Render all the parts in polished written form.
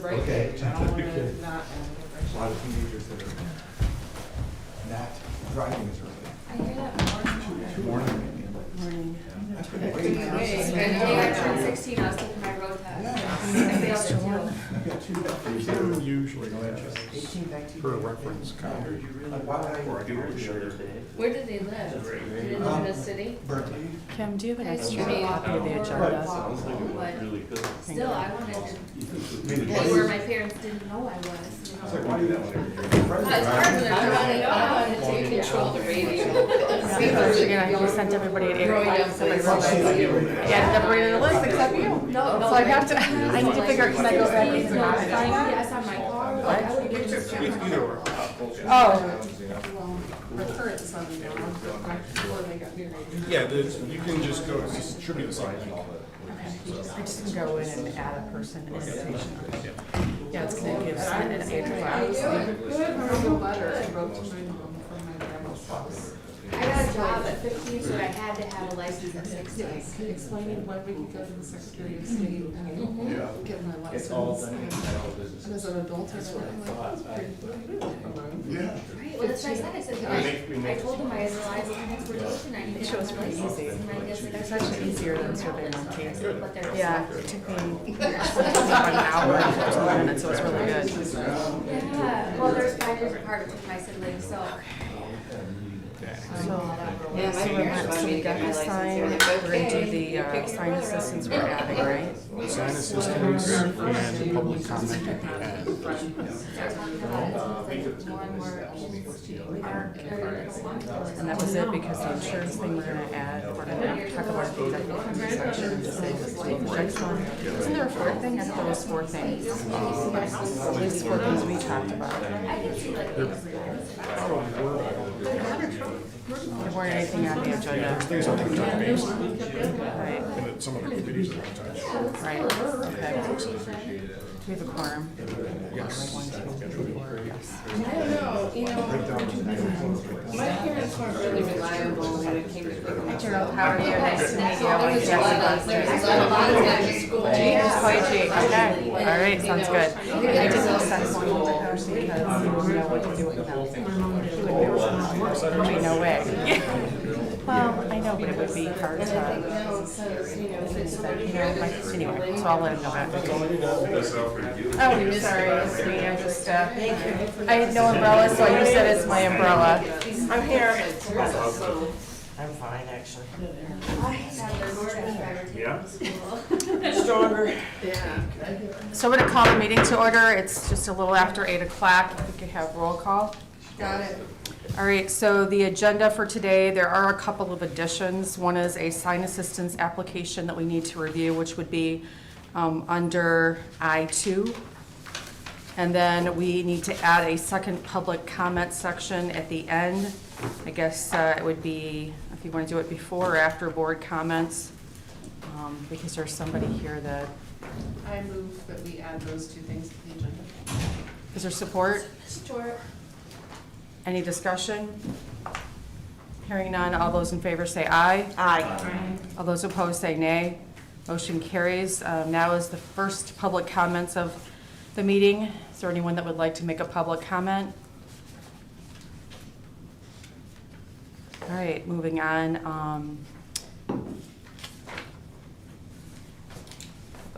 break. Okay. I don't want to not. A lot of teenagers that are not driving as early. I hear that more. Morning. That's pretty Wait, great. the day I turned 16, I was taking my road test. I failed it too. I've got two. Some usually has, 18, 19. for a reference copy. Why would I Or I do can it? share. Where did they live? Did they live in a city? Berkeley. Kim, do you have an Guys, extra give me copy of the more agenda? walk, but still, I wanted to Maybe be where my parents didn't know I was. you know. It's like, why do that one? It's hard when I wanted to take control of the radio. Yeah, you sent everybody at 8 o'clock, so everybody realized. Yeah, everybody on the list except you. No, So I have to, I need to figure out, can I go back and modify that? Yes, on my car. Like, I would get your Either or. Oh, My current son now, before they got married. Yeah, you can just go, just distribute the sign and all that. I just can go in and add a person invitation. Yeah, it's gonna give Sent at 8 o'clock. Good, I wrote a letter I wrote to my mom from my grandma's house. I got a job at 15, so I had to have a license at 16. Explaining when we could go to the Secretary of State and get my license. And as an adult, I was like, oh, that's pretty good. Yeah. Right, well, that's what I said. I said, I told him I had reliable transportation. I need It was pretty easy. It's actually easier than Survey Monkey. But they're Yeah, it took me about an hour and 15 minutes, so it's really good. Yeah, well, there's 5 years apart with my siblings, so. So, yeah, so we got the sign, we're gonna do the sign assistance we're adding, right? Sign assistance and public comment at the end. And that was it, because the insurance thing we're gonna add, we're gonna talk about the executive section and say this is the next one. Isn't there a fourth thing? I thought there was 4 things. At least 4 things we talked about. There weren't anything on the agenda. Things on the touch base, Right, and that some of the committees are in touch. right, okay. We have a quorum. Yes. 1, 2, 3, 4, yes. I don't know, my parents weren't really reliable when it came to picking Hi up. Gerald, how are you? Nice to meet you. I'm There's Jessica. a lot of times in school. Quite G, okay, all right, sounds good. I didn't send one to her because you don't know what to do with them. She would never, no way. Well, I know, but it would be hard to, anyway, so I'll let him know that. Oh, sorry, it's me, I'm just, I had no umbrella, so I used it as my umbrella. I'm here. I'm fine, actually. I have the DoorDash driver taking me to school. Stronger. Yeah. So we're gonna call the meeting to order. It's just a little after 8 o'clock. If we could have roll call. Got it. All right, so the agenda for today, there are a couple of additions. One is a sign assistance application that we need to review, which would be under I-2. And then we need to add a second public comment section at the end. I guess it would be, if you want to do it before or after board comments, because there's somebody here that, I move that we add those 2 things to the agenda. is there support? Stuart. Any discussion? Hearing none, all those in favor say aye. Aye. All those opposed say nay. Motion carries. Now is the first public comments of the meeting. Is there anyone that would like to make a public comment? All right, moving on. Hold on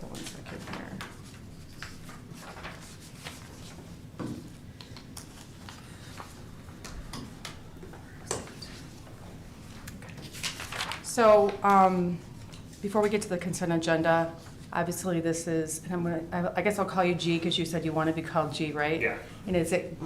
1 second here. So, before we get to the consent agenda, obviously this is, and I guess I'll call you G because you said you want to be called G, right? Yeah. And is it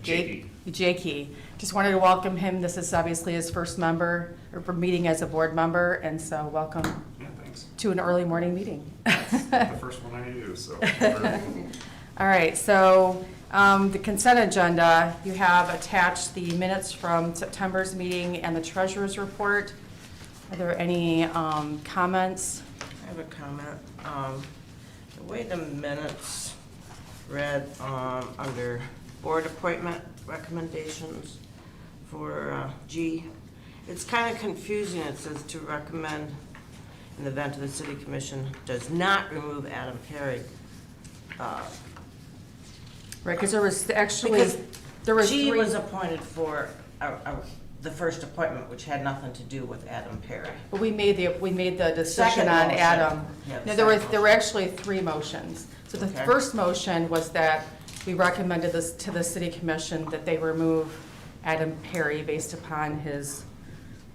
Jakey. Jakey. Just wanted to welcome him. This is obviously his first meeting as a board member, and so welcome Yeah, thanks. to an early morning meeting. The first one I use, so. All right, so the consent agenda, you have attached the minutes from September's meeting and the treasurer's report. Are there any comments? I have a comment. The way the minutes read under board appointment recommendations for G, it's kind of confusing. It says to recommend in the event of the city commission does not remove Adam Perry. Right, because there was actually, Because there were G three, was appointed for the first appointment, which had nothing to do with Adam Perry. but we made the decision Second on motion. Adam. Yeah, the No, there were second actually three motions. So the Okay. first motion was that we recommended this to the city commission that they remove Adam Perry based upon his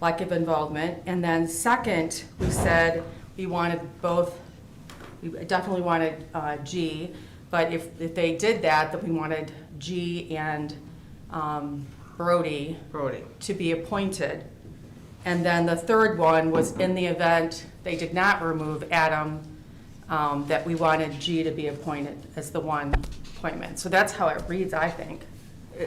lack of involvement. And then second, we said we wanted both, we definitely wanted G, but if they did that, then we wanted G and Brody Brody. to be appointed. And then the third one was in the event they did not remove Adam, that we wanted G to be appointed as the one appointment. So that's how it reads, I think.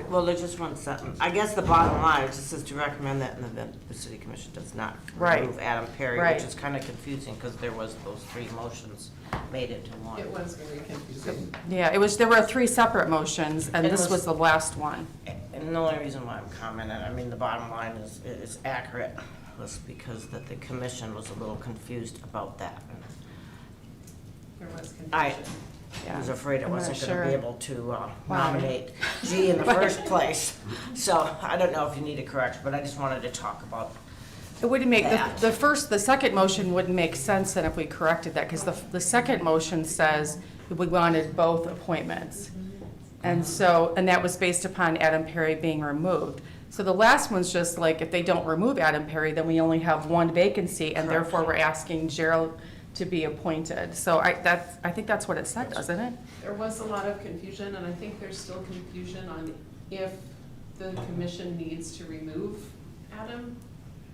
Well, there's just one sentence. I guess the bottom line is just says to recommend that in the event the city commission does not Right. remove Adam Perry, Right. which is kind of confusing because there was those three motions made into one. It was very confusing. Yeah, it was, there were three separate motions, and It this was- was the last one. And the only reason why I'm commenting, I mean, the bottom line is accurate, was because that the commission was a little confused about that. There was confusion. I Yeah. was afraid I I'm not wasn't gonna sure be able to why. nominate G in the first place. So I don't know if you need a correction, but I just wanted to talk about, It wouldn't make, That. the second motion wouldn't make sense then if we corrected that, because the second motion says that we wanted both appointments. And so, and that was based upon Adam Perry being removed. So the last one's just like, if they don't remove Adam Perry, then we only have one vacancy, and Correct. therefore we're asking Gerald to be appointed. So I think that's what it said, doesn't it? There was a lot of confusion, and I think there's still confusion on if the commission needs to remove Adam.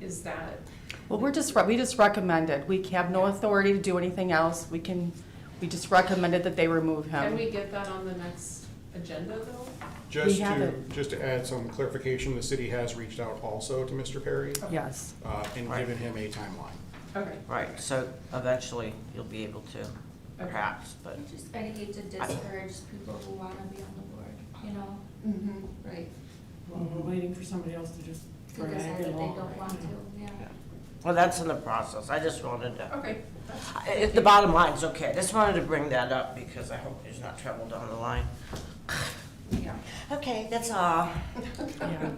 Is that, Well, we just recommended, we have no authority to do anything else, we just recommended that they remove can him. we get that on the next agenda though? Just have to, it. just to add some clarification, the city has reached out also to Mr. Perry Yes. and Right. given him a timeline. Okay. right, so eventually you'll be able to, perhaps, but. I hate to discourage people who wanna be on the board, you know, Mm-hmm, right. Well, we're waiting for somebody else to just to drag decide it that they along. don't want to, yeah. Well, that's in the process. I just wanted to, Okay. the bottom line's okay. I just wanted to bring that up because I hope there's not trouble down the line. Yeah. Okay, that's all. Yeah,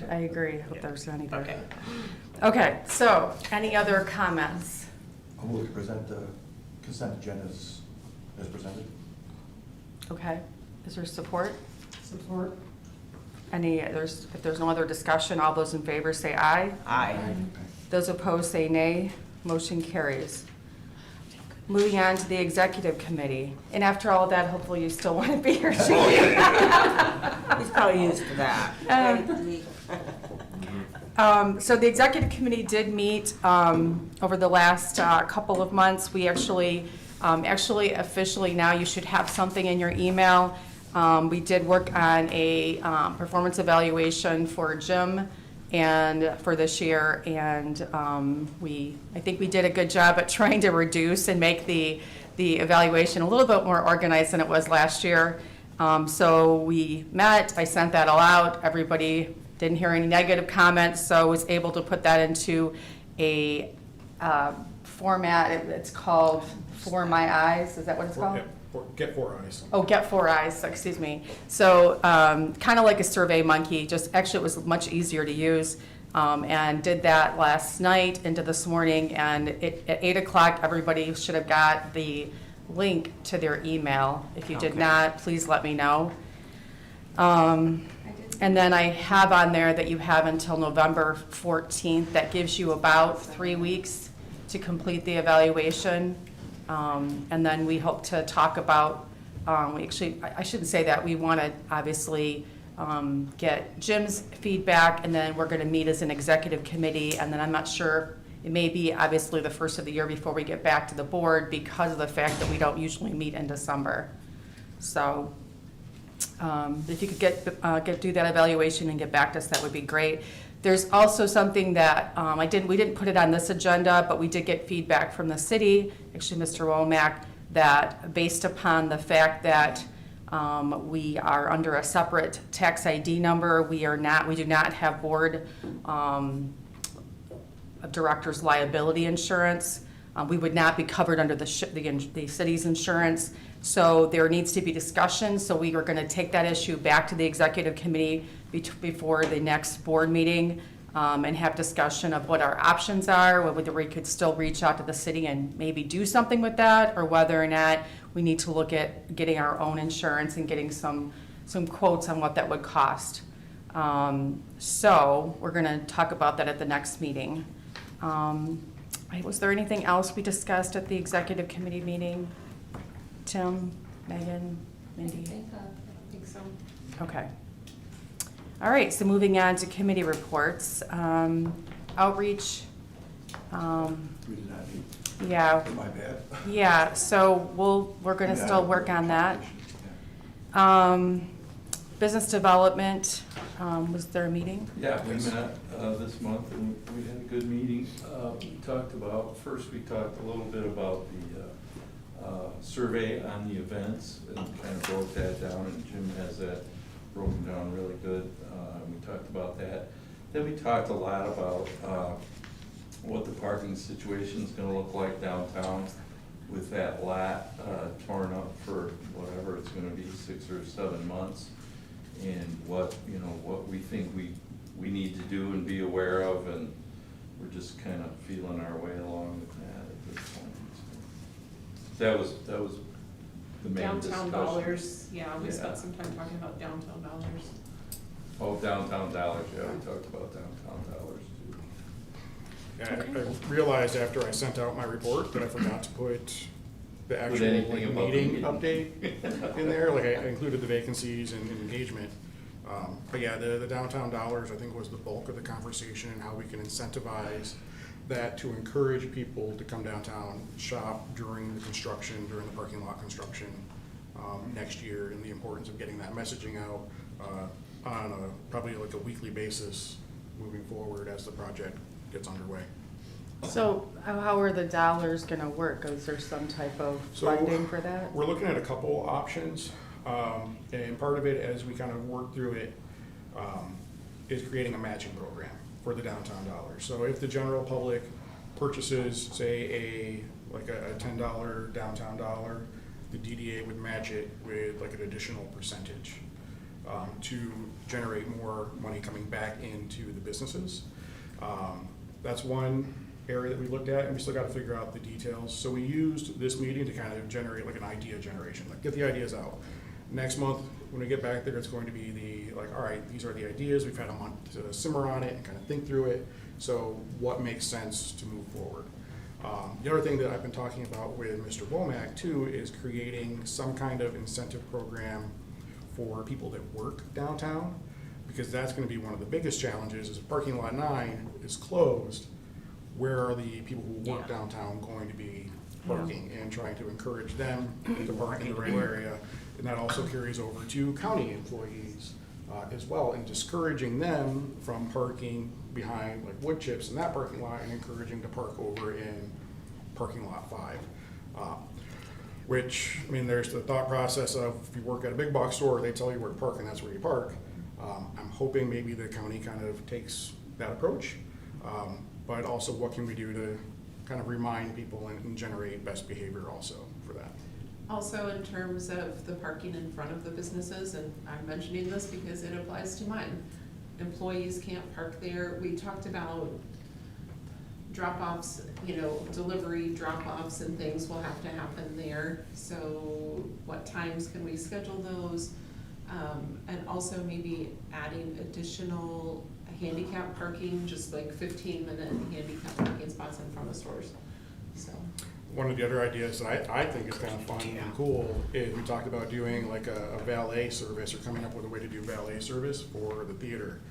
I agree, I hope there's any there. Okay. Okay, so, any other comments? I'll move to present the consent agenda as presented. Okay, is there support? Support. If there's no other discussion, all those in favor say aye. Aye. Those opposed say nay. Motion carries. Moving on to the executive committee. And after all of that, hopefully you still want to be here, Chief. He's probably used to that. So the executive committee did meet over the last couple of months. We actually officially now you should have something in your email. We did work on a performance evaluation for Jim and for this year, and I think we did a good job at trying to reduce and make the evaluation a little bit more organized than it was last year. So we met, I sent that all out, everybody didn't hear any negative comments, so I was able to put that into a format, it's called For My Eyes, is that what it's called? Get 4 eyes. Oh, Get 4 Eyes, excuse me. So kind of like a Survey Monkey, just actually it was much easier to use. And did that last night into this morning, and at 8 o'clock, everybody should have got the link to their email. If you did Okay. not, please let me know. I did. And then I have on there that you have until November 14th. That gives you about 3 weeks to complete the evaluation. And then we hope to talk about, I shouldn't say that, we want to obviously get Jim's feedback, and then we're going to meet as an executive committee, and then I'm not sure, it may be obviously the first of the year before we get back to the board because of the fact that we don't usually meet in December. So if you could do that evaluation and get back to us, that would be great. There's also something that we didn't put it on this agenda, but we did get feedback from the city, actually Mr. Womack, that based upon the fact that we are under a separate tax ID number, we do not have board of directors liability insurance. We would not be covered under the city's insurance. So there needs to be discussion, so we are gonna take that issue back to the executive committee before the next board meeting, and have discussion of what our options are, whether we could still reach out to the city and maybe do something with that, or whether or not we need to look at getting our own insurance and getting some quotes on what that would cost. So we're gonna talk about that at the next meeting. Was there anything else we discussed at the executive committee meeting? Tim, Megan, I Mindy? don't think so. Okay. All right, so moving on to committee reports. Outreach, We did not need, yeah, my bad. yeah, so we're gonna still work on that. Business development, was there a meeting? Yeah, we met this month and we had a good meeting. First we talked a little bit about the survey on the events and kind of broke that down, and Jim has that broken down really good. We talked about that. Then we talked a lot about what the parking situation is gonna look like downtown with that lot torn up for whatever it's gonna be, 6 or 7 months. And what we think we need to do and be aware of, and we're just kind of feeling our way along with that at this point. So that was the main discussion. Downtown dollars, yeah, we Yeah. spent some time talking about downtown dollars. Oh, downtown dollars, yeah, we talked about downtown dollars too. Yeah, I realized after I sent out my report that I forgot to put the actual anything about the meeting meeting. update in there, like I included the vacancies and engagement. But yeah, the downtown dollars, I think, was the bulk of the conversation, and how we can incentivize that to encourage people to come downtown, shop during the construction, during the parking lot construction next year, and the importance of getting that messaging out on probably like a weekly basis moving forward as the project gets underway. So how are the dollars gonna work? Is there some type of So, funding for that? We're looking at a couple options, and part of it, as we kind of work through it, is creating a matching program for the downtown dollars. So if the general public purchases, say, a $10 downtown dollar, the DDA would match it with like an additional percentage to generate more money coming back into the businesses. That's one area that we looked at, and we still got to figure out the details. So we used this meeting to kind of generate like an idea generation, like get the ideas out. Next month, when we get back there, it's going to be all right, these are the ideas, we've had a month to simmer on it and kind of think through it. So what makes sense to move forward? The other thing that I've been talking about with Mr. Womack too is creating some kind of incentive program for people that work downtown, because that's going to be one of the biggest challenges. Is parking lot 9 is closed, where are the people who work downtown going to be parking, and trying to encourage them to park in the right area. And that also carries over to county employees as well, and discouraging them from parking behind like wood chips in that parking lot, and encouraging to park over in parking lot 5. Which, I mean, there's the thought process of, if you work at a big box store, they tell you where to park and that's where you park. I'm hoping maybe the county kind of takes that approach, but also what can we do to kind of remind people and generate best behavior also for that. Also, in terms of the parking in front of the businesses, and I'm mentioning this because it applies to mine, employees can't park there. We talked about drop-offs, delivery drop-offs and things will have to happen there. So what times can we schedule those? And also maybe adding additional handicap parking, just like 15-minute handicap parking spots in front of stores, so. One of the other ideas that I think is kind of fun and cool is we talked about doing like a valet service, or coming up with a way to do valet service for the theater.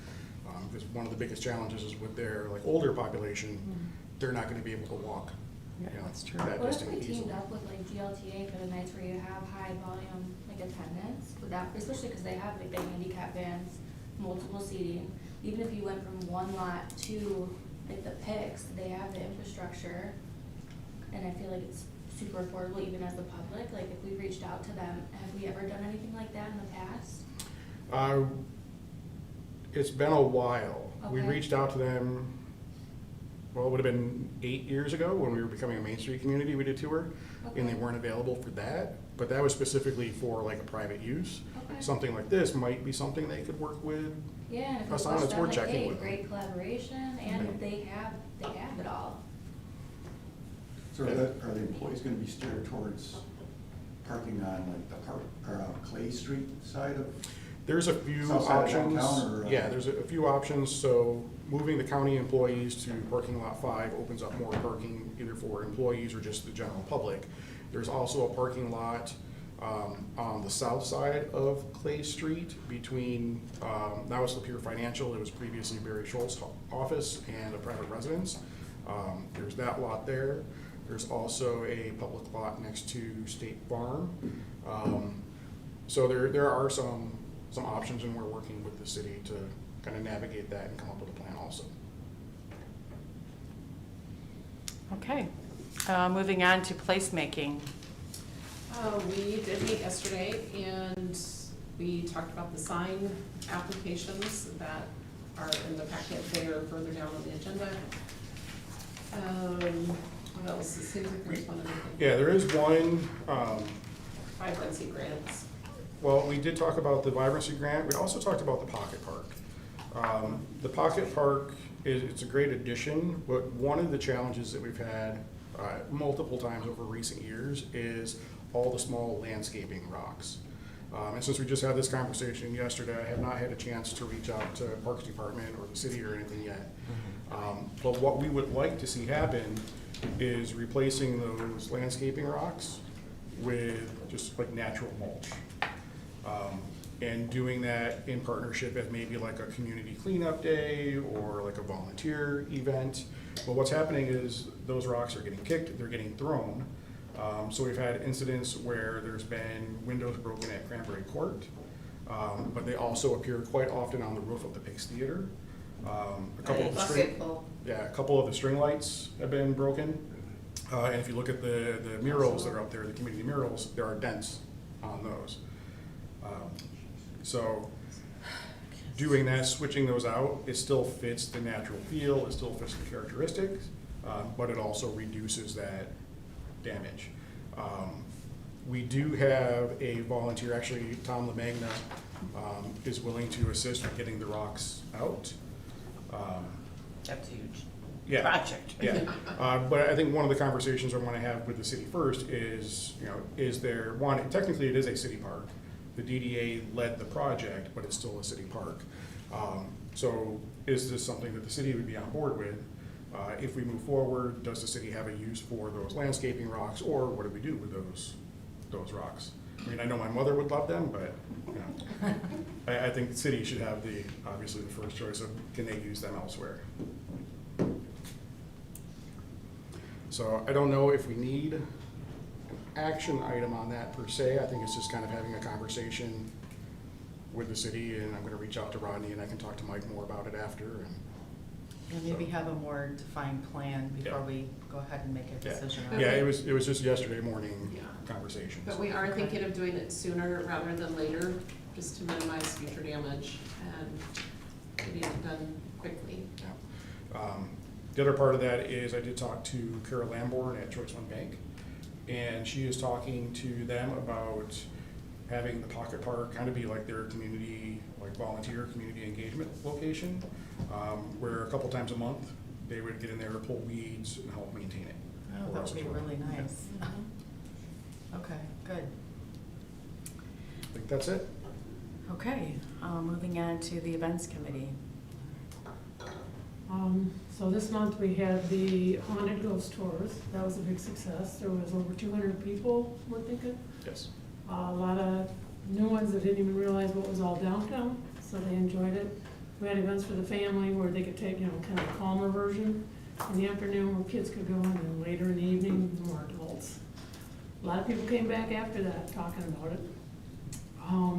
Because one of the biggest challenges is with their like older population, they're not going to be able to walk. Yeah, that's true. That What if distance we teamed easily. up with like GLTA for the nights where you have high volume, like attendance, would that, especially because they have like the handicap vans, multiple seating, even if you went from one lot to like the picks, they have the infrastructure, and I feel like it's super affordable even as the public. Like if we reached out to them, have we ever done anything like that in the past? It's been a while. We Okay. reached out to them well, it would have been 8 years ago when we were becoming a Main Street community, we did tour, and they Okay. weren't available for that, but that was specifically for like a private use. Okay. Something like this might be something they could work with. Yeah, and if That's it on, was it's done worth like, checking hey, with them. great collaboration, and Yeah. they have it all. So are the employees gonna be steered towards parking on like the park, or Clay Street side of? There's a few South side of options. downtown, or, Yeah, there's a few options, so moving the county employees to parking lot 5 opens up more parking either for employees or just the general public. There's also a parking lot on the south side of Clay Street between, now it's Lapeer Financial, it was previously Barry Schultz's office and a private residence. There's that lot there. There's also a public lot next to State Farm. So there are some options, and we're working with the city to kind of navigate that and come up with a plan also. Okay, moving on to placemaking. We did meet yesterday and we talked about the sign applications that are in the packet. They are further down on the agenda. What else? It seems like there's one other thing. Yeah, there is one, Vibrancy grants. well, we did talk about the vibrancy grant. We also talked about the pocket park. The pocket park it's a great addition, but one of the challenges that we've had multiple times over recent years is all the small landscaping rocks. And since we just had this conversation yesterday, I have not had a chance to reach out to Parks Department or the city or anything yet. But what we would like to see happen is replacing those landscaping rocks with just like natural mulch. And doing that in partnership at maybe like a community cleanup day or like a volunteer event. But what's happening is those rocks are getting kicked, they're getting thrown. So we've had incidents where there's been windows broken at Cranberry Court, but they also appear quite often on the roof of the Pace Theater. A couple of the string lights have been broken. And if you look at the murals that are up there, the community murals, there are dents on those. So doing that, switching those out, it still fits the natural feel, it still fits the characteristics, but it also reduces that damage. We do have a volunteer, actually Tom LaMagna is willing to assist with getting the rocks out. That's huge. Yeah. Project. Yeah, but I think one of the conversations I want to have with the city first is, is there, one, technically it is a city park. The DDA led the project, but it's still a city park. So is this something that the city would be on board with? If we move forward, does the city have a use for those landscaping rocks, or what do we do with those rocks? I mean, I know my mother would love them, but, I think the city should have obviously the first choice of can they use them elsewhere. So I don't know if we need an action item on that per se. I think it's just kind of having a conversation with the city, and I'm gonna reach out to Rodney and I can talk to Mike more about it after. And maybe have a more defined plan before Yeah. we go ahead and make a Yeah. decision on Yeah, it. it was just yesterday morning Yeah. conversation. But we are thinking of doing it sooner rather than later, just to minimize future damage and getting it done quickly. Yeah. The other part of that is I did talk to Carol Lamborn at Choice One Bank, and she is talking to them about having the pocket park kind of be like their community, like volunteer community engagement location, where a couple times a month, they would get in there, pull weeds, and help maintain it. Oh, for that us would be as well. really nice. Okay, good. I think that's it. Okay, moving on to the events committee. So this month we had the haunted ghost tours. That was a big success. There was over 200 people, we're thinking. Yes. A lot of new ones that didn't even realize what was all downtown, so they enjoyed it. We had events for the family where they could take, kind of a calmer version in the afternoon where kids could go, and then later in the evening, more adults. A lot of people came back after that talking about it.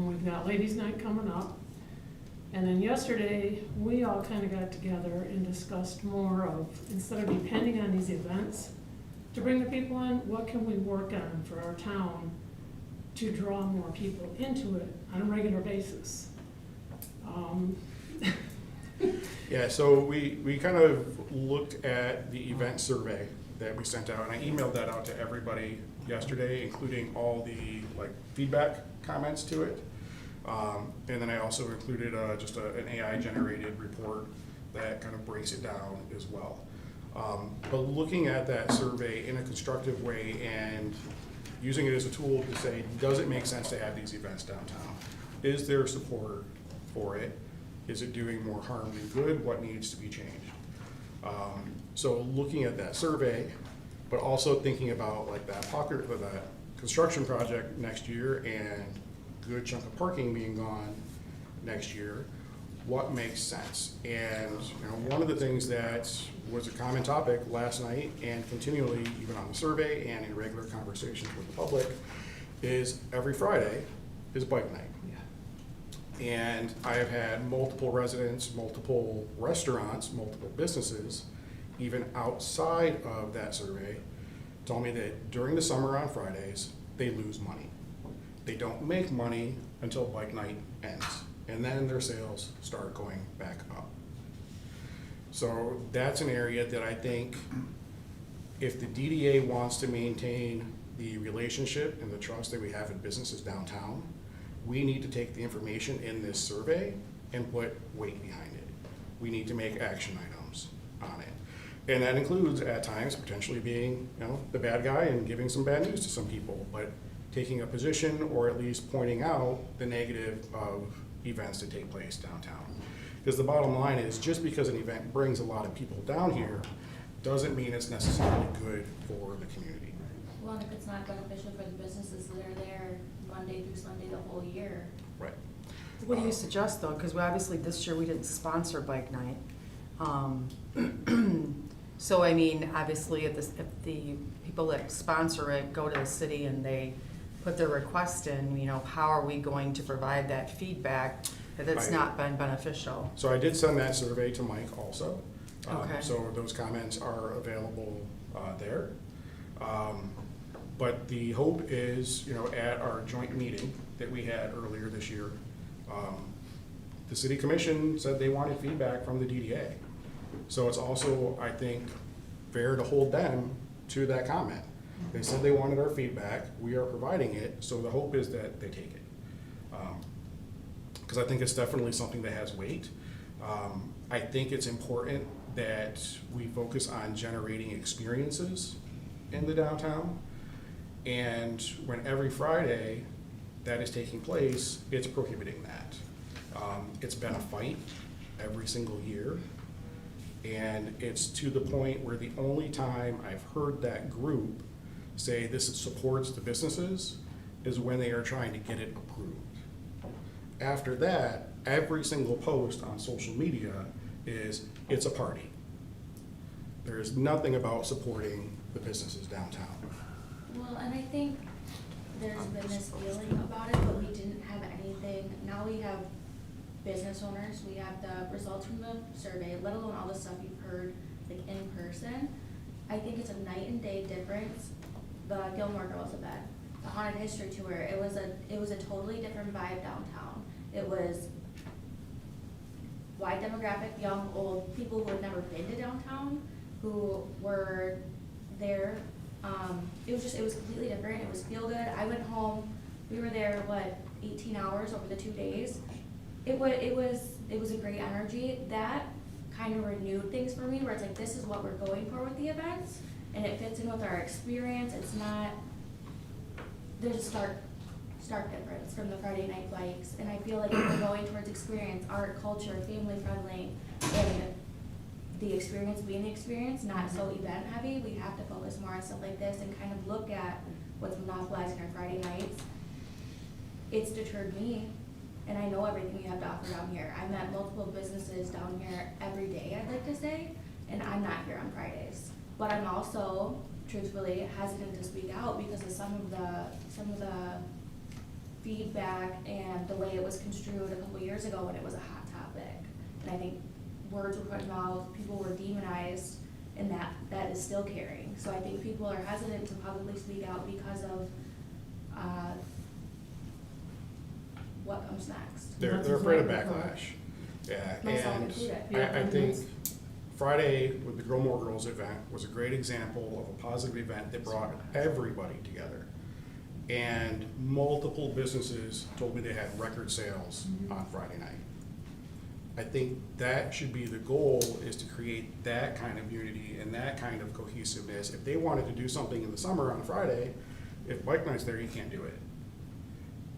We've got ladies' night coming up. And then yesterday, we all kind of got together and discussed more of, instead of depending on these events to bring the people in, what can we work on for our town to draw more people into it on a regular basis? Yeah, so we kind of looked at the event survey that we sent out, and I emailed that out to everybody yesterday, including all the like feedback comments to it. And then I also included just an AI-generated report that kind of breaks it down as well. But looking at that survey in a constructive way and using it as a tool to say, does it make sense to have these events downtown? Is there support for it? Is it doing more harm than good? What needs to be changed? So looking at that survey, but also thinking about like that pocket for that construction project next year and good chunk of parking being gone next year, what makes sense? And you know, one of the things that was a common topic last night and continually even on the survey and in regular conversations with the public is every Friday is bike night. And I have had multiple residents, multiple restaurants, multiple businesses, even outside of that survey, tell me that during the summer on Fridays, they lose money. They don't make money until bike night ends, and then their sales start going back up. So that's an area that I think if the DDA wants to maintain the relationship and the trust that we have in businesses downtown, we need to take the information in this survey and put weight behind it. We need to make action items on it. And that includes at times potentially being, you know, the bad guy and giving some bad news to some people, but taking a position or at least pointing out the negative of events that take place downtown. Because the bottom line is just because an event brings a lot of people down here doesn't mean it's necessarily good for the community. Well, and if it's not beneficial for the businesses that are there Monday through Sunday the whole year. Right. What do you suggest though? Because obviously this year we didn't sponsor bike night. So I mean, obviously if the people that sponsor it go to the city and they put their request in, you know, how are we going to provide that feedback that it's Right. not been beneficial? So I did send that survey to Mike also. Okay. So those comments are available there. But the hope is, you know, at our joint meeting that we had earlier this year, the city commission said they wanted feedback from the DDA. So it's also, I think, fair to hold them to that comment. They said they wanted our feedback, we are providing it, so the hope is that they take it. Because I think it's definitely something that has weight. I think it's important that we focus on generating experiences in the downtown. And when every Friday that is taking place, it's prohibiting that. It's been a fight every single year. And it's to the point where the only time I've heard that group say this supports the businesses is when they are trying to get it approved. After that, every single post on social media is, it's a party. There is nothing about supporting the businesses downtown. Well, and I think there's been this feeling about it, but we didn't have anything. Now we have business owners, we have the results from the survey, let alone all the stuff you've heard like in person. I think it's a night and day difference. The Gilmore Girls event, the Haunted History Tour, it was a totally different vibe downtown. It was wide demographic, young, old, people who had never been to downtown, who were there. It was completely different. It was feel good. I went home. We were there, 18 hours over the 2 days. It was a great energy. That kind of renewed things for me, where it's like, this is what we're going for with the events, and it fits in with our experience. It's not, there's a stark difference from the Friday night bikes, and I feel like if we're going towards experience, art, culture, family friendly, and the experience being the experience, not so event heavy, we have to focus more on stuff like this and kind of look at what's monopolizing our Friday nights. It's deterred me, and I know everything you have to offer down here. I'm at multiple businesses down here every day, I'd like to say, and I'm not here on Fridays. But I'm also, truthfully, hesitant to speak out because of some of the feedback and the way it was construed a couple years ago when it was a hot topic. And I think words were put in mouth, people were demonized, and that is still carrying. So I think people are hesitant to publicly speak out because of what comes next. They're afraid of backlash. Yeah, Myself and included. I think Friday with the Grow More Girls event was a great example of a positive event that brought everybody together. And multiple businesses told me they had record sales on Friday night. I think that should be the goal, is to create that kind of unity and that kind of cohesiveness. If they wanted to do something in the summer on Friday, if bike night's there, you can't do it.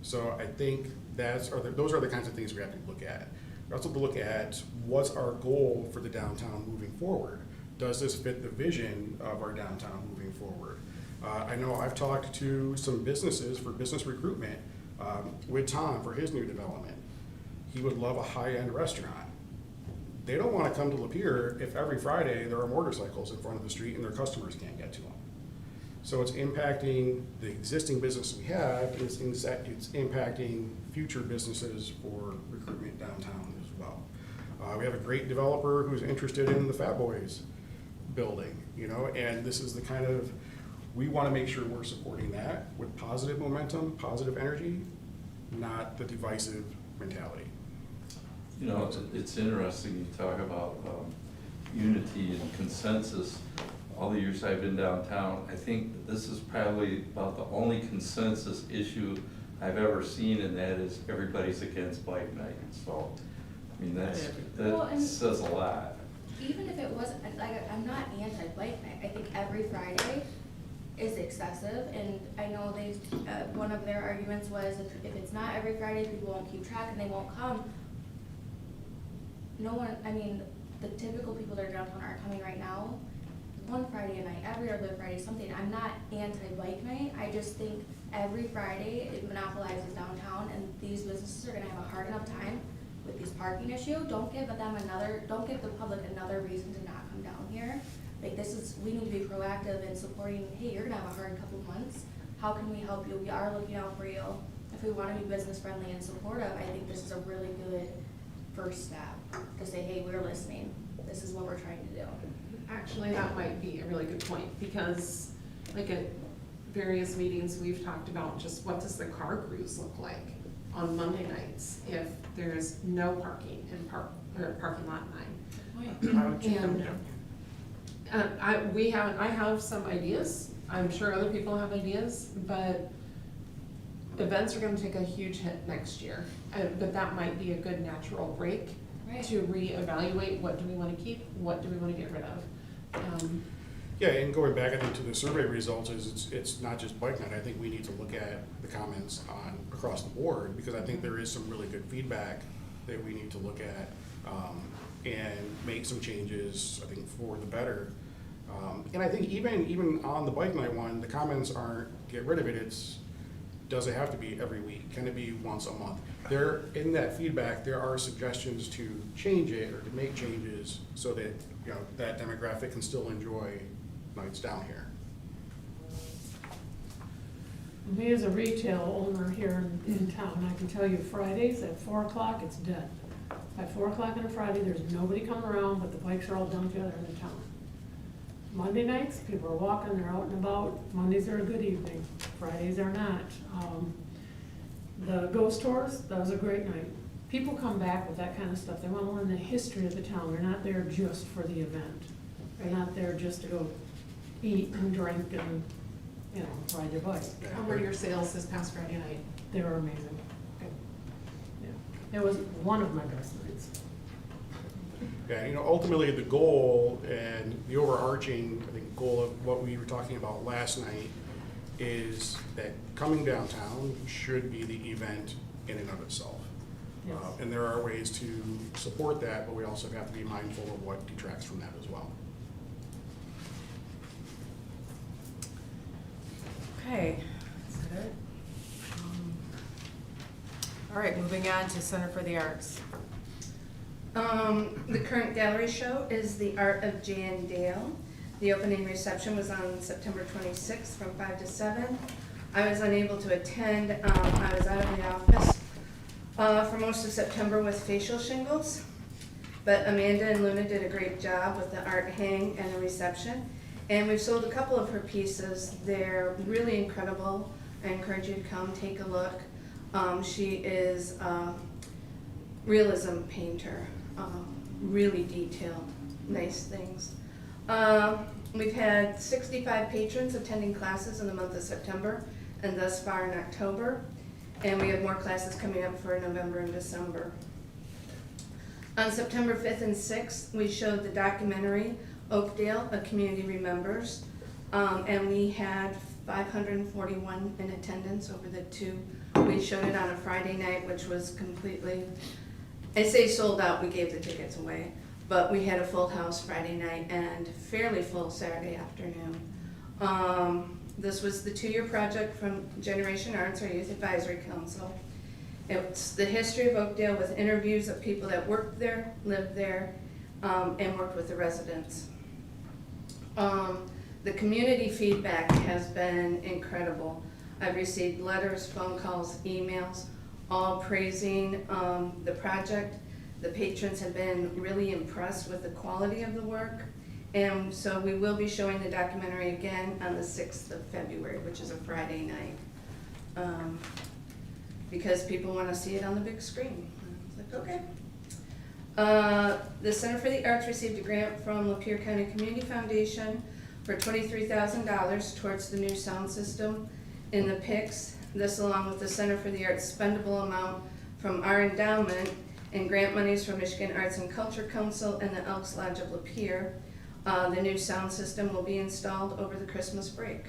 So I think those are the kinds of things we have to look at. We also have to look at what's our goal for the downtown moving forward. Does this fit the vision of our downtown moving forward? I know I've talked to some businesses for business recruitment with Tom for his new development. He would love a high-end restaurant. They don't want to come to Lapeer if every Friday there are motorcycles in front of the street and their customers can't get to them. So it's impacting the existing business we have, it's impacting future businesses for recruitment downtown as well. We have a great developer who's interested in the Fat Boys building, and this is the kind of, we want to make sure we're supporting that with positive momentum, positive energy, not the divisive mentality. It's interesting you talk about unity and consensus. All the years I've been downtown, I think this is probably about the only consensus issue I've ever seen, and that is everybody's against bike night. So, I mean, Well, that and- says a lot. Even if it wasn't, I'm not anti-bike night, I think every Friday is excessive, and I know one of their arguments was if it's not every Friday, people won't keep track and they won't come. The typical people that are downtown are coming right now, one Friday a night, every other Friday, something. I'm not anti-bike night, I just think every Friday it monopolizes downtown, and these businesses are gonna have a hard enough time with this parking issue. Don't give the public another reason to not come down here. We need to be proactive in supporting, hey, you're gonna have a hard couple of months, how can we help you? We are looking out for you. If we wanna be business friendly and supportive, I think this is a really good first step to say, hey, we're listening, this is what we're trying to do. Actually, that might be a really good point, because like at various meetings, we've talked about just what does the car cruise look like on Monday nights if there's no parking in parking lot 9. Why would you come And down? I have some ideas, I'm sure other people have ideas, but events are gonna take a huge hit next year. But that might be a good natural break Right. to reevaluate, what do we wanna keep, what do we wanna get rid of? Yeah, and going back, I think, to the survey results, it's not just bike night. I think we need to look at the comments across the board, because I think there is some really good feedback that we need to look at and make some changes, I think, for the better. And I think even on the bike night one, the comments aren't get rid of it, does it have to be every week? Can it be once a month? In that feedback, there are suggestions to change it or to make changes so that, that demographic can still enjoy nights down here. Me as a retail owner here in town, I can tell you Fridays at 4 o'clock, it's dead. At 4 o'clock on a Friday, there's nobody coming around, but the bikes are all done together in the town. Monday nights, people are walking, they're out and about. Mondays are a good evening, Fridays are not. The ghost tours, that was a great night. People come back with that kind of stuff, they wanna learn the history of the town, they're not there just for the event. They're not there just to go eat and drink and, ride their bike. How were your sales this past Friday night? They were amazing. Yeah. It was one of my best nights. Yeah, ultimately the goal and the overarching, I think, goal of what we were talking about last night is that coming downtown should be the event in and of itself. Yes. And there are ways to support that, but we also have to be mindful of what detracts from that as well. Okay, is that it? All right, moving on to Center for the Arts. The current gallery show is The Art of Jan Dale. The opening reception was on September 26th from 5 to 7. I was unable to attend. I was out of the office for most of September with facial shingles. But Amanda and Luna did a great job with the art hang and the reception. And we've sold a couple of her pieces. They're really incredible. I encourage you to come take a look. She is realism painter, really detailed, nice things. We've had 65 patrons attending classes in the month of September and thus far in October. And we have more classes coming up for November and December. On September 5th and 6th, we showed the documentary Oakdale, A Community Remembers. And we had 541 in attendance over the two. We showed it on a Friday night, which was completely, I say sold out, we gave the tickets away. But we had a full house Friday night and fairly full Saturday afternoon. This was the 2-year project from Generation Arts, our Youth Advisory Council. It's the history of Oakdale with interviews of people that worked there, lived there, and worked with the residents. The community feedback has been incredible. I've received letters, phone calls, emails, all praising the project. The patrons have been really impressed with the quality of the work. And so we will be showing the documentary again on the 6th of February, which is a Friday night. Because people want to see it on the big screen. It's like, okay. The Center for the Arts received a grant from Lapeer County Community Foundation for $23,000 towards the new sound system in the PICS. This, along with the Center for the Arts spendable amount from our endowment and grant monies from Michigan Arts and Culture Council and the Elks Lodge of Lapeer. The new sound system will be installed over the Christmas break.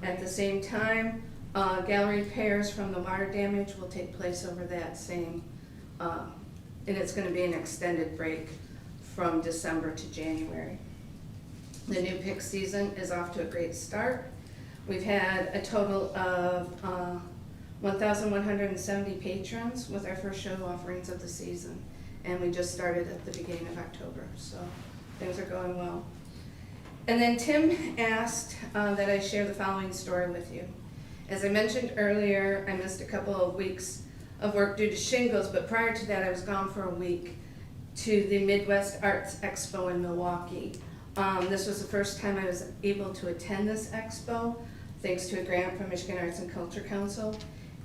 At the same time, gallery repairs from the water damage will take place over that same, and it's going to be an extended break from December to January. The new PIC season is off to a great start. We've had a total of 1,170 patrons with our first show offerings of the season, and we just started at the beginning of October, so things are going well. And then Tim asked that I share the following story with you. As I mentioned earlier, I missed a couple of weeks of work due to shingles, but prior to that I was gone for a week to the Midwest Arts Expo in Milwaukee. This was the first time I was able to attend this expo, thanks to a grant from Michigan Arts and Culture Council,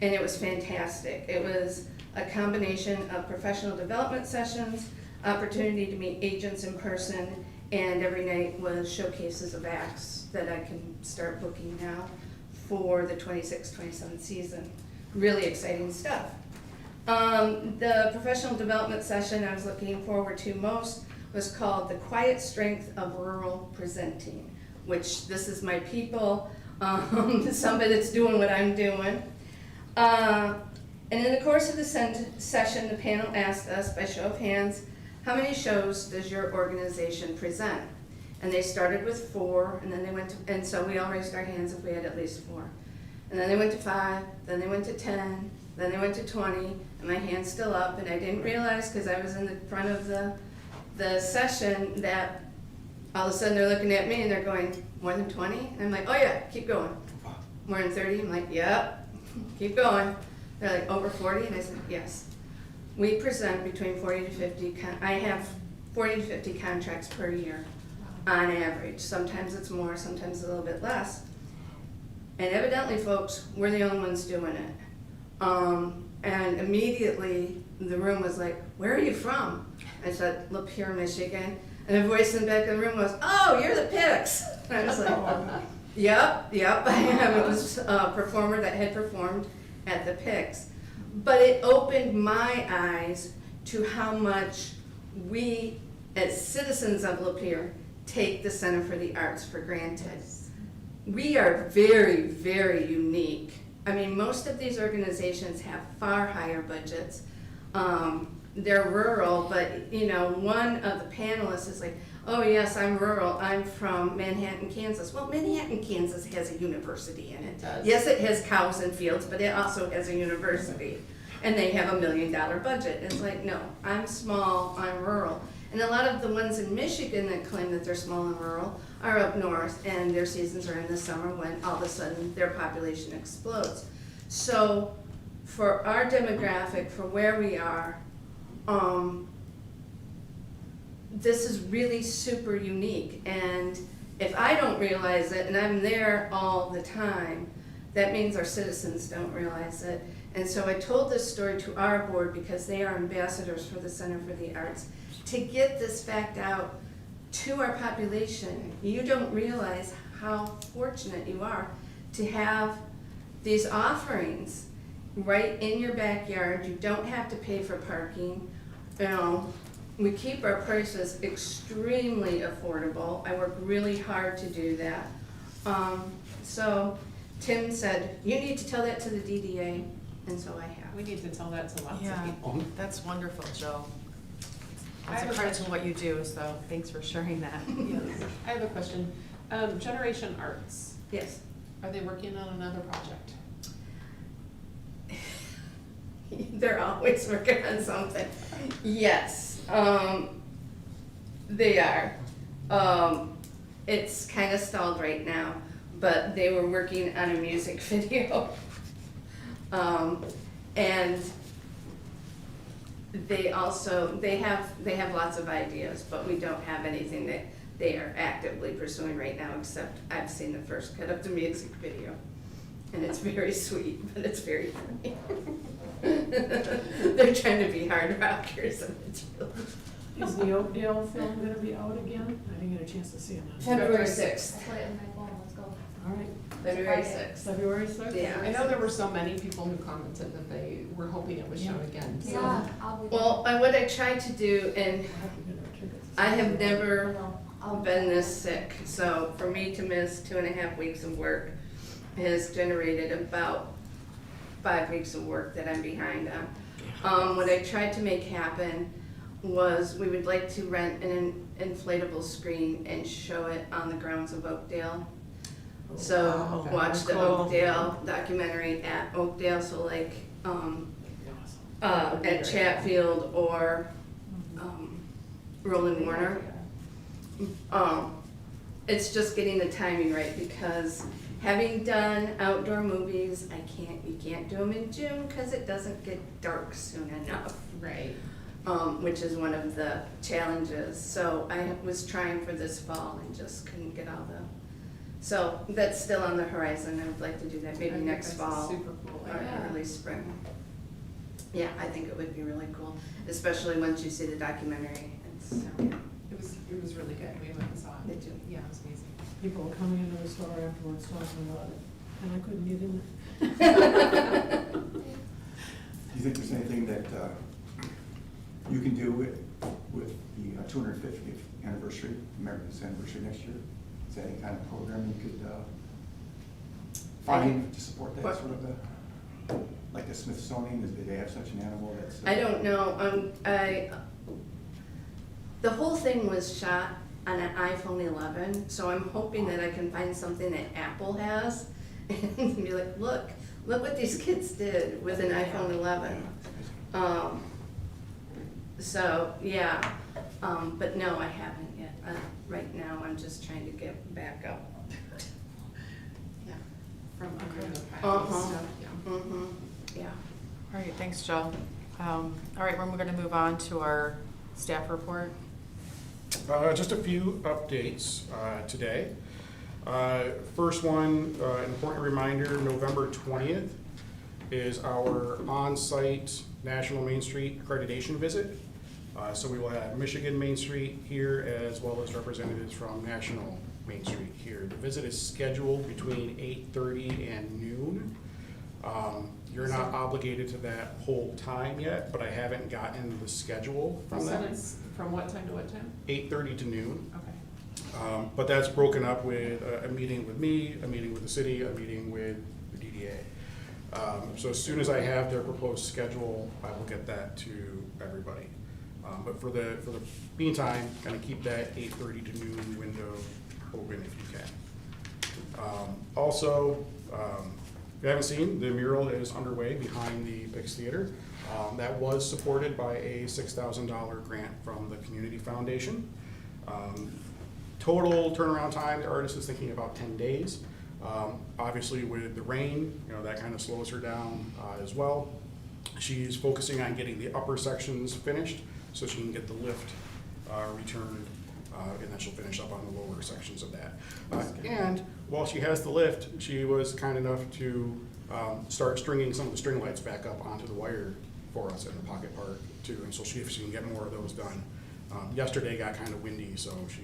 and it was fantastic. It was a combination of professional development sessions, opportunity to meet agents in person, and every night was showcases of acts that I can start booking now for the 26-27 season. Really exciting stuff. The professional development session I was looking forward to most was called The Quiet Strength of Rural Presenting, which this is my people, somebody that's doing what I'm doing. And in the course of the session, the panel asked us, by show of hands, how many shows does your organization present? And they started with 4, and then they went to, and so we all raised our hands if we had at least 4. And then they went to 5, then they went to 10, then they went to 20, and my hand's still up, and I didn't realize, because I was in the front of the session, that all of a sudden they're looking at me and they're going, more than 20? And I'm like, oh yeah, keep going. More than 30? I'm like, yep, keep going. They're like, over 40? And I said, yes. We present between 40 to 50, I have 40 to 50 contracts per year on average. Sometimes it's more, sometimes a little bit less. And evidently, folks, we're the only ones doing it. And immediately the room was like, where are you from? I said, Lapeer, Michigan. And a voice in the back of the room was, oh, you're the PICS. And I was like, yep, I am. It was a performer that had performed at the PICS. But it opened my eyes to how much we, as citizens of Lapeer, take the Center for the Arts for granted. We are very, very unique. I mean, most of these organizations have far higher budgets. They're rural, but you know, one of the panelists is like, oh yes, I'm rural, I'm from Manhattan, Kansas. Well, Manhattan, Kansas has a university in it. It does. Yes, it has cows and fields, but it also has a university. And they have $1 million budget. It's like, no, I'm small, I'm rural. And a lot of the ones in Michigan that claim that they're small and rural are up north, and their seasons are in the summer when all of a sudden their population explodes. So for our demographic, for where we are, this is really super unique. And if I don't realize it, and I'm there all the time, that means our citizens don't realize it. And so I told this story to our board because they are ambassadors for the Center for the Arts. To get this fact out to our population, you don't realize how fortunate you are to have these offerings right in your backyard. You don't have to pay for parking. You know, we keep our prices extremely affordable. I work really hard to do that. So Tim said, you need to tell that to the DDA, and so I have. We need to tell that to lots of Yeah, people. that's wonderful, Jill. I It's have a a credit to question. what you do, so thanks for sharing that. Yes. I have a question. Generation Arts, Yes. are they working on another project? They're always working on something. Yes, they are. It's kind of stalled right now, but they were working on a music video. And they also, they have lots of ideas, but we don't have anything that they are actively pursuing right now, except I've seen the first cut of the music video. And it's very sweet, but it's very funny. They're trying to be hard rockers, and it's really. Is the Oakdale film gonna be out again? I didn't get a chance to see it. February I 6th, put it in my phone, let's go. All right, February 6th. February 6th? Yeah. I know there were so many people who commented that they were hoping it was shown again, so. Yeah, I'll be there. Well, what I tried to do, and We'll have to get our tickets. I have never No, I'll been this sick, so for me to miss 2.5 weeks of work has generated about 5 weeks of work that I'm behind on. What I tried to make happen was we would like to rent an inflatable screen and show it on the grounds of Oakdale. So Wow, watch the cool. Oakdale documentary at Oakdale, so like, at Chatfield or, Roland Warner. It's just getting the timing right, because having done outdoor movies, you can't do them in June because it doesn't get dark soon enough, Right. which is one of the challenges. So I was trying for this fall and just couldn't get all the, so that's still on the horizon. I would like to do that I maybe think next that's a fall super cool or idea. early spring. Yeah, I think it would be really cool, especially once you see the documentary. It was really good. We went and saw it. Did you? Yeah, it was amazing. People were coming into the store afterwards talking about it, and I couldn't get in there. Do you think there's anything that you can do with the 250th anniversary, America's anniversary next year? Is that any kind of program you could find to support that What? sort of like the Smithsonian, do they have such an animal that's? I don't know, the whole thing was shot on an iPhone 11, so I'm hoping that I can find something that Apple has and be like, look what these kids did with an iPhone 11. So, yeah, but no, I haven't yet. Right now, I'm just trying to get back up. Yeah. From under the pile and Uh-huh. stuff, yeah. Mm-hmm, yeah. All right, thanks, Jill. All right, we're gonna move on to our staff report. Just a few updates today. First one, an important reminder, November 20th is our on-site National Main Street accreditation visit. So we will have Michigan Main Street here as well as representatives from National Main Street here. The visit is scheduled between 8:30 and noon. You're not obligated to that whole time yet, but I haven't gotten the schedule You from said them. it's from what time to what time? 8:30 to noon. Okay. But that's broken up with a meeting with me, a meeting with the city, a meeting with the DDA. So as soon as I have their proposed schedule, I will get that to everybody. But for the meantime, kind of keep that 8:30 to noon window open if you can. Also, if you haven't seen, the mural is underway behind the Pix Theater. That was supported by a $6,000 grant from the Community Foundation. Total turnaround time, the artist is thinking about 10 days. Obviously with the rain, that kind of slows her down as well. She's focusing on getting the upper sections finished so she can get the lift returned, and then she'll finish up on the lower sections of that. And while she has the lift, she was kind enough to start stringing some of the string lights back up onto the wire for us in the pocket park too, and so see if she can get more of those done. Yesterday got kind of windy, so she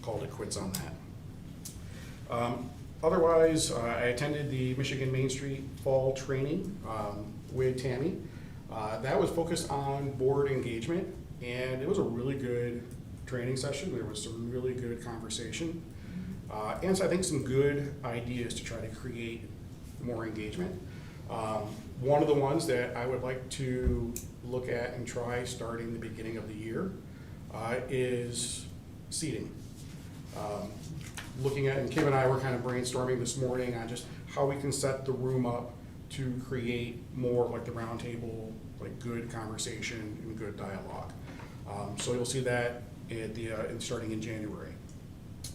called it quits on that. Otherwise, I attended the Michigan Main Street Fall Training with Tammy. That was focused on board engagement, and it was a really good training session. There was some really good conversation, and so I think some good ideas to try to create more engagement. One of the ones that I would like to look at and try starting the beginning of the year is seating. Looking at, and Kim and I were kind of brainstorming this morning on just how we can set the room up to create more like the round table, like good conversation and good dialogue. So you'll see that at the, starting in January.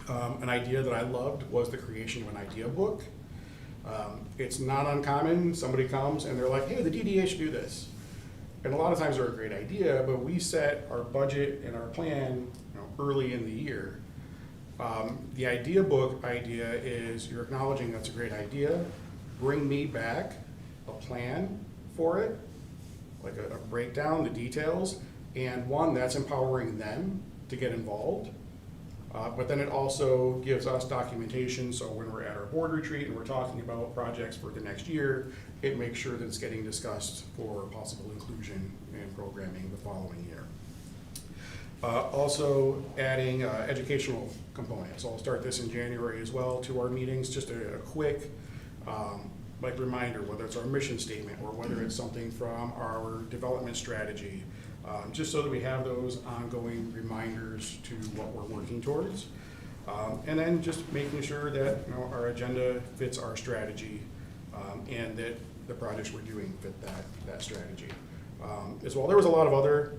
An idea that I loved was the creation of an idea book. It's not uncommon, somebody comes and they're like, hey, the DDA should do this. And a lot of times they're a great idea, but we set our budget and our plan, early in the year. The idea book idea is you're acknowledging that's a great idea, bring me back a plan for it, like a breakdown, the details, and one that's empowering them to get involved. But then it also gives us documentation, so when we're at our board retreat and we're talking about projects for the next year, it makes sure that it's getting discussed for possible inclusion and programming the following year. Also adding educational components. So I'll start this in January as well to our meetings, just a quick like reminder, whether it's our mission statement or whether it's something from our development strategy, just so that we have those ongoing reminders to what we're working towards. And then just making sure that our agenda fits our strategy and that the projects we're doing fit that strategy. As well, there was a lot of other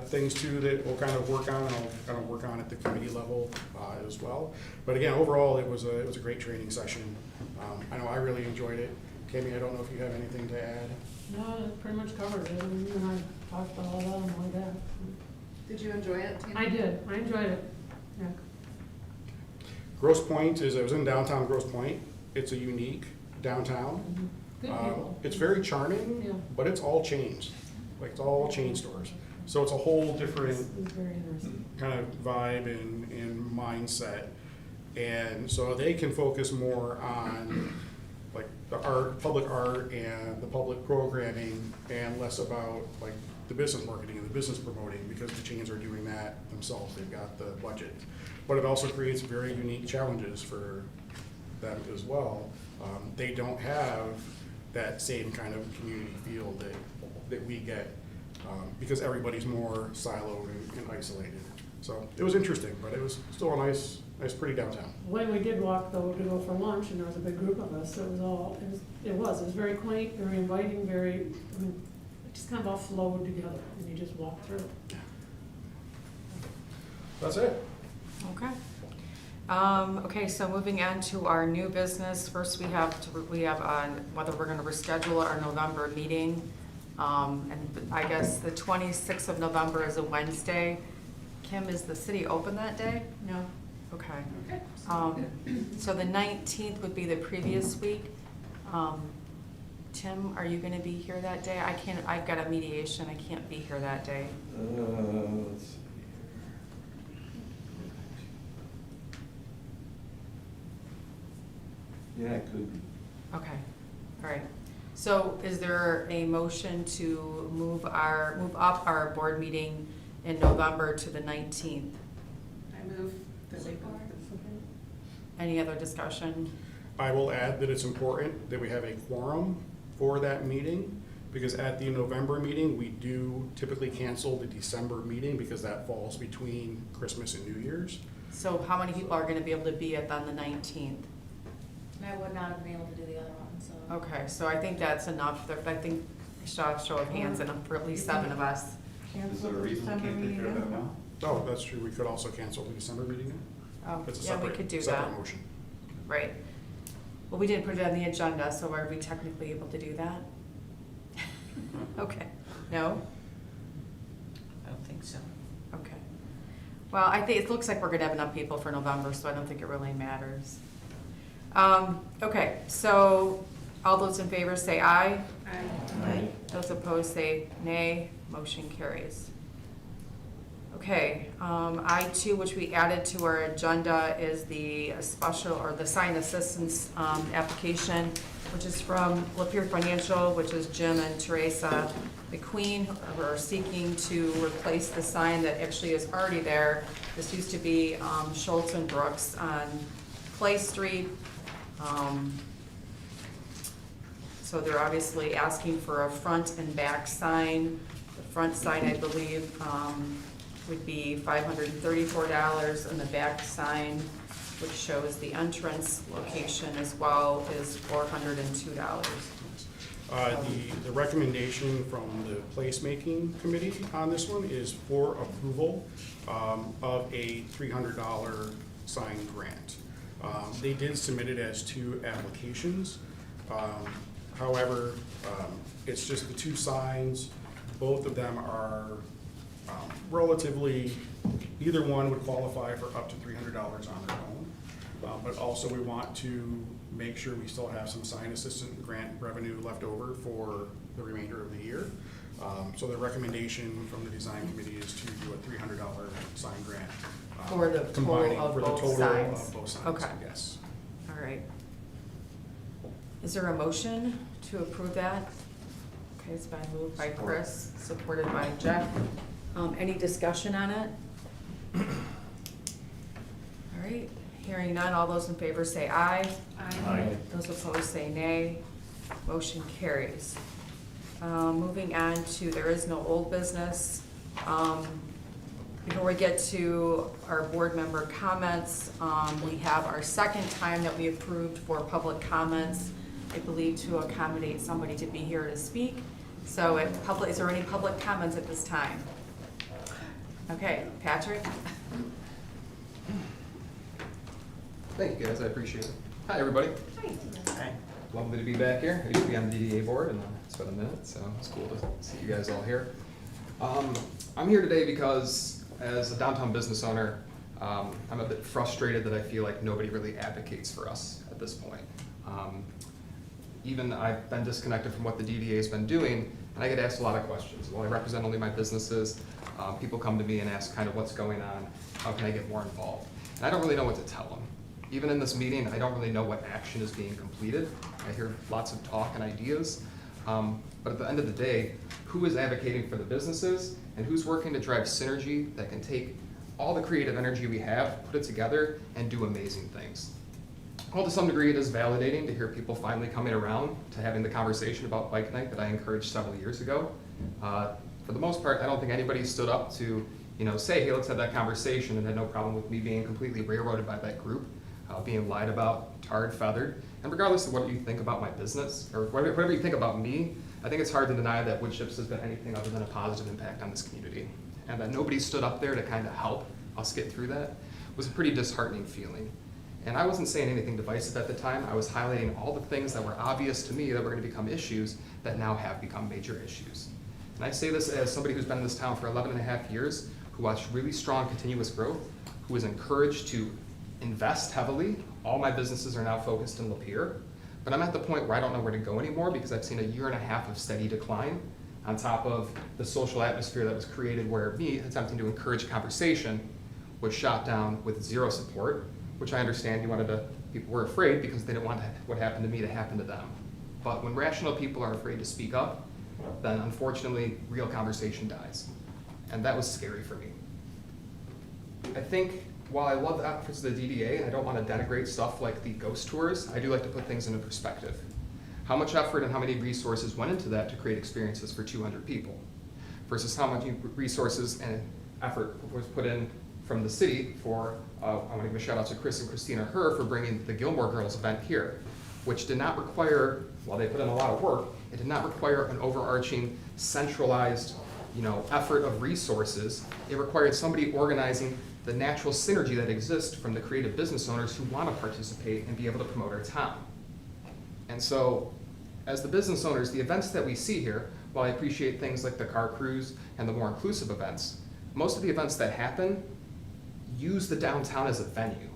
things too that we'll kind of work on, and I'll kind of work on at the committee level as well. But again, overall, it was a great training session. I know I really enjoyed it. Kami, I don't know if you have anything to add. No, it pretty much covered it, and you and I talked about all that and all that. Did you enjoy it, Tammy? I did, I enjoyed it, yeah. Grosse Pointe I was in downtown Grosse Pointe. It's a unique downtown. Good people. It's very charming, Yeah. but it's all chains. Like it's all chain stores. So it's a whole different It's very interesting. kind of vibe and mindset. And so they can focus more on like the art, public art and the public programming, and less about like the business marketing and the business promoting, because the chains are doing that themselves. They've got the budget. But it also creates very unique challenges for them as well. They don't have that same kind of community feel that we get, because everybody's more siloed and isolated. So it was interesting, but it was still a nice pretty downtown. When we did walk though to go for lunch, and there was a big group of us, it was very quaint, very inviting, it just kind of all flowed together, and you just walked through. That's it. Okay. Okay, so moving on to our new business. First, we have on whether we're gonna reschedule our November meeting. And I guess the 26th of November is a Wednesday. Kim, is the city open that day? No. Okay. Okay. So the 19th would be the previous week. Tim, are you gonna be here that day? I've got a mediation, I can't be here that day. Let's see here. Yeah, it could be. Okay, all right. So is there a motion to move up our board meeting in November to the 19th? I move that we Any other discussion? I will add that it's important that we have a quorum for that meeting, because at the November meeting, we do typically cancel the December meeting because that falls between Christmas and New Year's. So how many people are gonna be able to be on the 19th? And I would not have been able to do the other one, so. Okay, so I think that's enough. I think show of hands enough for at least 7 of us. Is there a reason we can't take care of that now? Oh, that's true. We could also cancel the December meeting then. Oh, It's a yeah, we separate, could do separate that. motion. Right. Well, we didn't put it on the agenda, so are we technically able to do that? Okay. No? I don't think so. Okay. Well, I think, it looks like we're gonna have enough people for November, so I don't think it really matters. Okay, so All those in favor say aye. Aye. Those opposed say nay. Motion carries. Okay, I2, which we added to our agenda, is the special, or the sign assistance application, which is from Lapeer Financial, which is Jim and Teresa McQueen, who are seeking to replace the sign that actually is already there. This used to be Schultz and Brooks on Clay Street. So they're obviously asking for a front and back sign. The front sign, I believe, would be $534, and the back sign, which shows the entrance location as well, is $402. The recommendation from the placemaking committee on this one is for approval of a $300 sign grant. They did submit it as 2 applications. However, it's just the 2 signs. Both of them are relatively, either one would qualify for up to $300 on their own. But also we want to make sure we still have some sign assistant grant revenue left over for the remainder of the year. So the recommendation from the design committee is to do a $300 sign grant. For the total combining- of for the both total signs. of both signs, Okay. yes. All right. Is there a motion to approve that? Okay, it's been moved by Chris, supported by Jeff. Any discussion on it? All right, hearing none, all those in favor say aye. Aye. Those opposed say nay. Motion carries. Moving on to, there is no old business. Before we get to our board member comments, we have our second time that we approved for public comments, I believe to accommodate somebody to be here to speak. So is there any public comments at this time? Okay, Patrick? Thank you guys, I appreciate it. Hi, everybody. Aye. Lovely to be back here. I used to be on the DDA board and it's been a minute, so it's cool to see you guys all here. I'm here today because as a downtown business owner, I'm a bit frustrated that I feel like nobody really advocates for us at this point. Even I've been disconnected from what the DDA has been doing, and I get asked a lot of questions. Well, I represent only my businesses. People come to me and ask kind of what's going on, how can I get more involved? And I don't really know what to tell them. Even in this meeting, I don't really know what action is being completed. I hear lots of talk and ideas, but at the end of the day, who is advocating for the businesses and who's working to drive synergy that can take all the creative energy we have, put it together, and do amazing things? Well, to some degree, it is validating to hear people finally coming around to having the conversation about Bike Night that I encouraged several years ago. For the most part, I don't think anybody stood up to, say, hey, let's have that conversation, and had no problem with me being completely railroaded by that group, being lied about, tarred, feathered. And regardless of what you think about my business, or whatever you think about me, I think it's hard to deny that Wood Chips has been anything other than a positive impact on this community. And that nobody stood up there to kind of help us get through that was a pretty disheartening feeling. And I wasn't saying anything divisive at the time. I was highlighting all the things that were obvious to me that were going to become issues that now have become major issues. And I say this as somebody who's been in this town for 11 and a half years, who watched really strong continuous growth, who was encouraged to invest heavily. All my businesses are now focused in Lapeer. But I'm at the point where I don't know where to go anymore because I've seen a year and a half of steady decline on top of the social atmosphere that was created where me attempting to encourage conversation was shot down with zero support, which I understand people were afraid because they didn't want what happened to me to happen to them. But when rational people are afraid to speak up, then unfortunately, real conversation dies. And that was scary for me. I think while I love the efforts of the DDA, and I don't want to denigrate stuff like the ghost tours, I do like to put things into perspective. How much effort and how many resources went into that to create experiences for 200 people versus how much resources and effort was put in from the city for, I want to give a shout out to Chris and Christina Herr for bringing the Gilmore Girls event here, which did not require, while they put in a lot of work, it did not require an overarching, centralized, effort of resources. It required somebody organizing the natural synergy that exists from the creative business owners who want to participate and be able to promote our town. And so, as the business owners, the events that we see here, while I appreciate things like the car cruise and the more inclusive events, most of the events that happen use the downtown as a venue.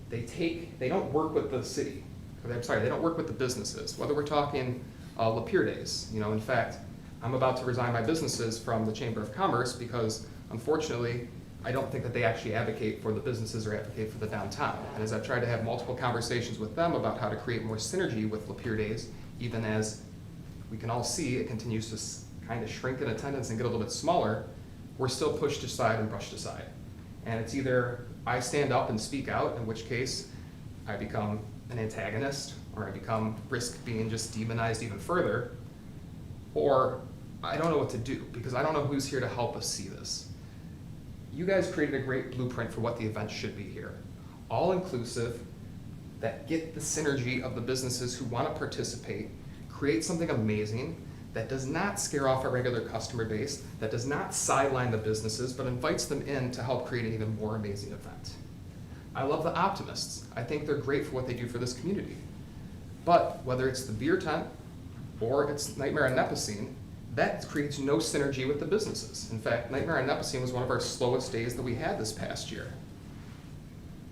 They don't work with the city. I'm sorry, they don't work with the businesses. Whether we're talking Lapeer Days, you know, in fact, I'm about to resign my businesses from the Chamber of Commerce because unfortunately, I don't think that they actually advocate for the businesses or advocate for the downtown. And as I've tried to have multiple conversations with them about how to create more synergy with Lapeer Days, even as we can all see it continues to kind of shrink in attendance and get a little bit smaller, we're still pushed aside and brushed aside. And it's either I stand up and speak out, in which case I become an antagonist, or I risk being just demonized even further, or I don't know what to do because I don't know who's here to help us see this. You guys created a great blueprint for what the event should be here. All inclusive, that get the synergy of the businesses who want to participate, create something amazing that does not scare off our regular customer base, that does not sideline the businesses, but invites them in to help create an even more amazing event. I love the optimists. I think they're great for what they do for this community. But whether it's the beer tent or it's Nightmare on Nipissing, that creates no synergy with the businesses. In fact, Nightmare on Nipissing was one of our slowest days that we had this past year.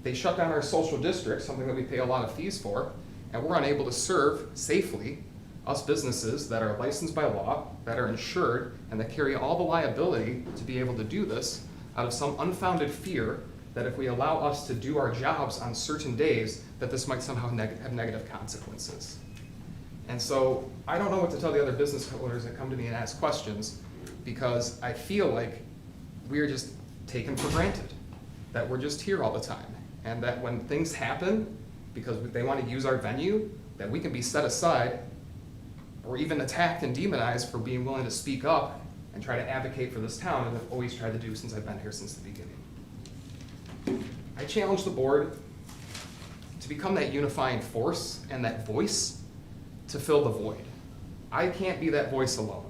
They shut down our social district, something that we pay a lot of fees for, and we're unable to serve safely us businesses that are licensed by law, that are insured, and that carry all the liability to be able to do this out of some unfounded fear that if we allow us to do our jobs on certain days, that this might somehow have negative consequences. And so I don't know what to tell the other business owners that come to me and ask questions, because I feel like we are just taken for granted, that we're just here all the time, and that when things happen, because they want to use our venue, that we can be set aside or even attacked and demonized for being willing to speak up and try to advocate for this town, and I've always tried to do since I've been here since the beginning. I challenge the board to become that unifying force and that voice to fill the void. I can't be that voice alone.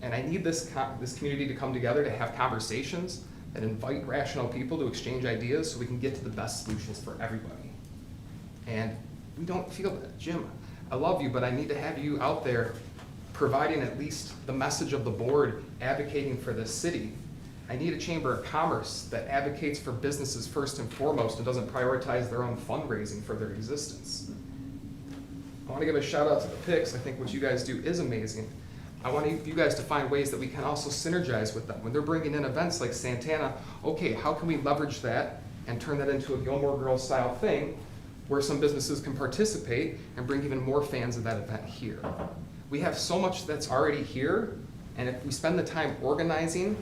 And I need this community to come together to have conversations that invite rational people to exchange ideas so we can get to the best solutions for everybody. And we don't feel that. Jim, I love you, but I need to have you out there providing at least the message of the board advocating for this city. I need a Chamber of Commerce that advocates for businesses first and foremost and doesn't prioritize their own fundraising for their existence. I want to give a shout out to the PICS. I think what you guys do is amazing. I want you guys to find ways that we can also synergize with them. When they're bringing in events like Santana, okay, how can we leverage that and turn that into a Gilmore Girls style thing where some businesses can participate and bring even more fans of that event here? We have so much that's already here, and if we spend the time organizing,